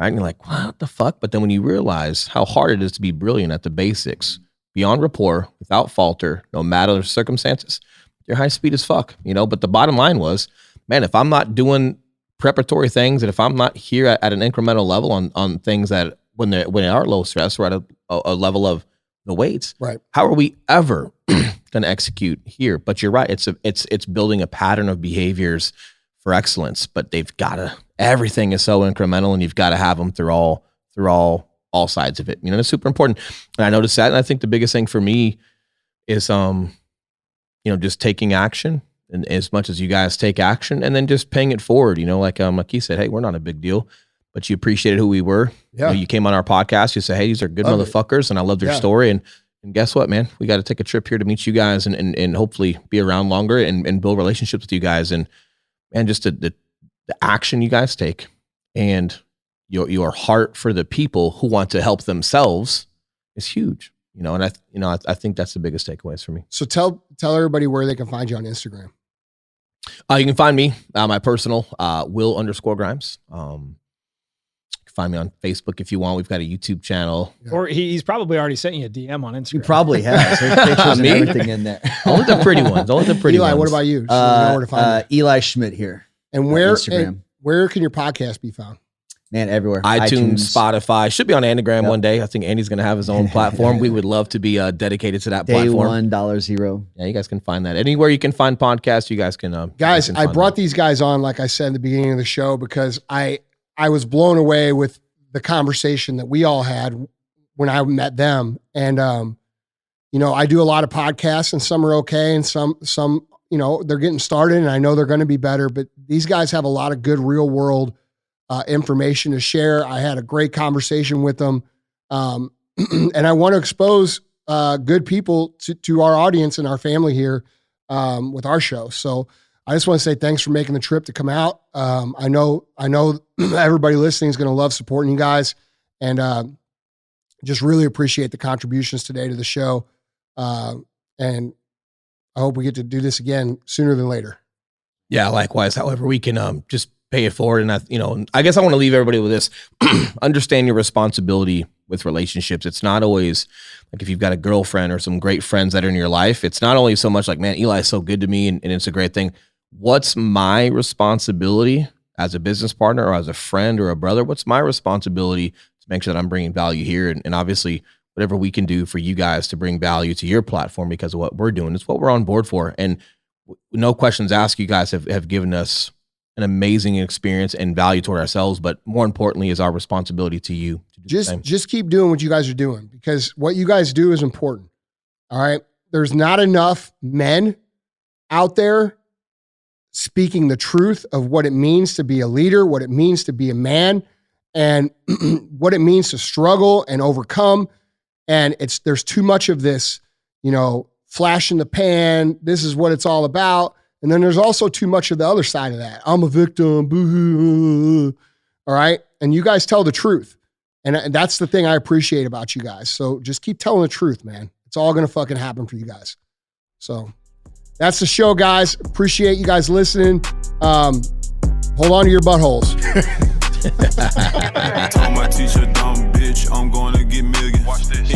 right? And you're like, what the fuck? But then when you realize how hard it is to be brilliant at the basics, beyond rapport, without falter, no matter the circumstances, you're high speed as fuck, you know. But the bottom line was, man, if I'm not doing preparatory things, and if I'm not here at an incremental level on things that when they are low stress, we're at a level of the weights, right? How are we ever going to execute here? But you're right. It's building a pattern of behaviors for excellence, but they've got to, everything is so incremental, and you've got to have them through all sides of it. You know, it's super important. And I noticed that. And I think the biggest thing for me is, you know, just taking action. And as much as you guys take action, and then just paying it forward, you know, like he said, hey, we're not a big deal, but you appreciated who we were. Yeah. You know, you came on our podcast, you said, hey, these are good motherfuckers. And I love their story. And guess what, man, we got to take a trip here to meet you guys and hopefully be around longer and build relationships with you guys. And just the action you guys take and your heart for the people who want to help themselves is huge, you know? And I think that's the biggest takeaways for me. So tell everybody where they can find you on Instagram. You can find me, my personal, Will_Grimes. You can find me on Facebook if you want. We've got a YouTube channel. Or he's probably already sent you a DM on Instagram. He probably has. There's pictures and Me? everything in there. Only the pretty ones. Eli, what about you? So we know where to find you. Eli Schmidt here. And where can your podcast be found? Man, everywhere. iTunes, Spotify. Should be on Anagram one day. I think Andy's going to have his own platform. We would love to be dedicated to that Day platform. $1, Yeah, you guys can find that. Anywhere you can find podcasts, you guys can. Guys, I brought these guys on, like I said at the beginning of the show, because I was blown away with the conversation that we all had when I met them. And, you know, I do a lot of podcasts, and some are okay. And some, you know, they're getting started, and I know they're going to be better, but these guys have a lot of good real world information to share. I had a great conversation with them. And I want to expose good people to our audience and our family here with our show. So I just want to say thanks for making the trip to come out. I know everybody listening is going to love supporting you guys, and just really appreciate the contributions today to the show. And I hope we get to do this again sooner than later. Yeah, likewise. However, we can just pay it forward. And I guess I want to leave everybody with this. Understand your responsibility with relationships. It's not always like if you've got a girlfriend or some great friends that are in your life, it's not only so much like, man, Eli's so good to me and it's a great thing. What's my responsibility as a business partner or as a friend or a brother? What's my responsibility to make sure that I'm bringing value here? And obviously, whatever we can do for you guys to bring value to your platform because of what we're doing, it's what we're on board for. And no questions asked, you guys have given us an amazing experience and value toward ourselves, but more importantly is our responsibility to you to do the same. Just keep doing what you guys are doing, because what you guys do is important. All right. There's not enough men out there speaking the truth of what it means to be a leader, what it means to be a man, and what it means to struggle and overcome. And there's too much of this, you know, flash in the pan. This is what it's all about. And then there's also too much of the other side of that. I'm a victim. Boo-hoo. All right. And you guys tell the truth. And that's the thing I appreciate about you guys. So just keep telling the truth, man. It's all going to fucking happen for you guys. So that's the show, guys. Appreciate you guys listening. Hold on to your buttholes. Told my teacher, dumb bitch, I'm gonna get millions. Watch this.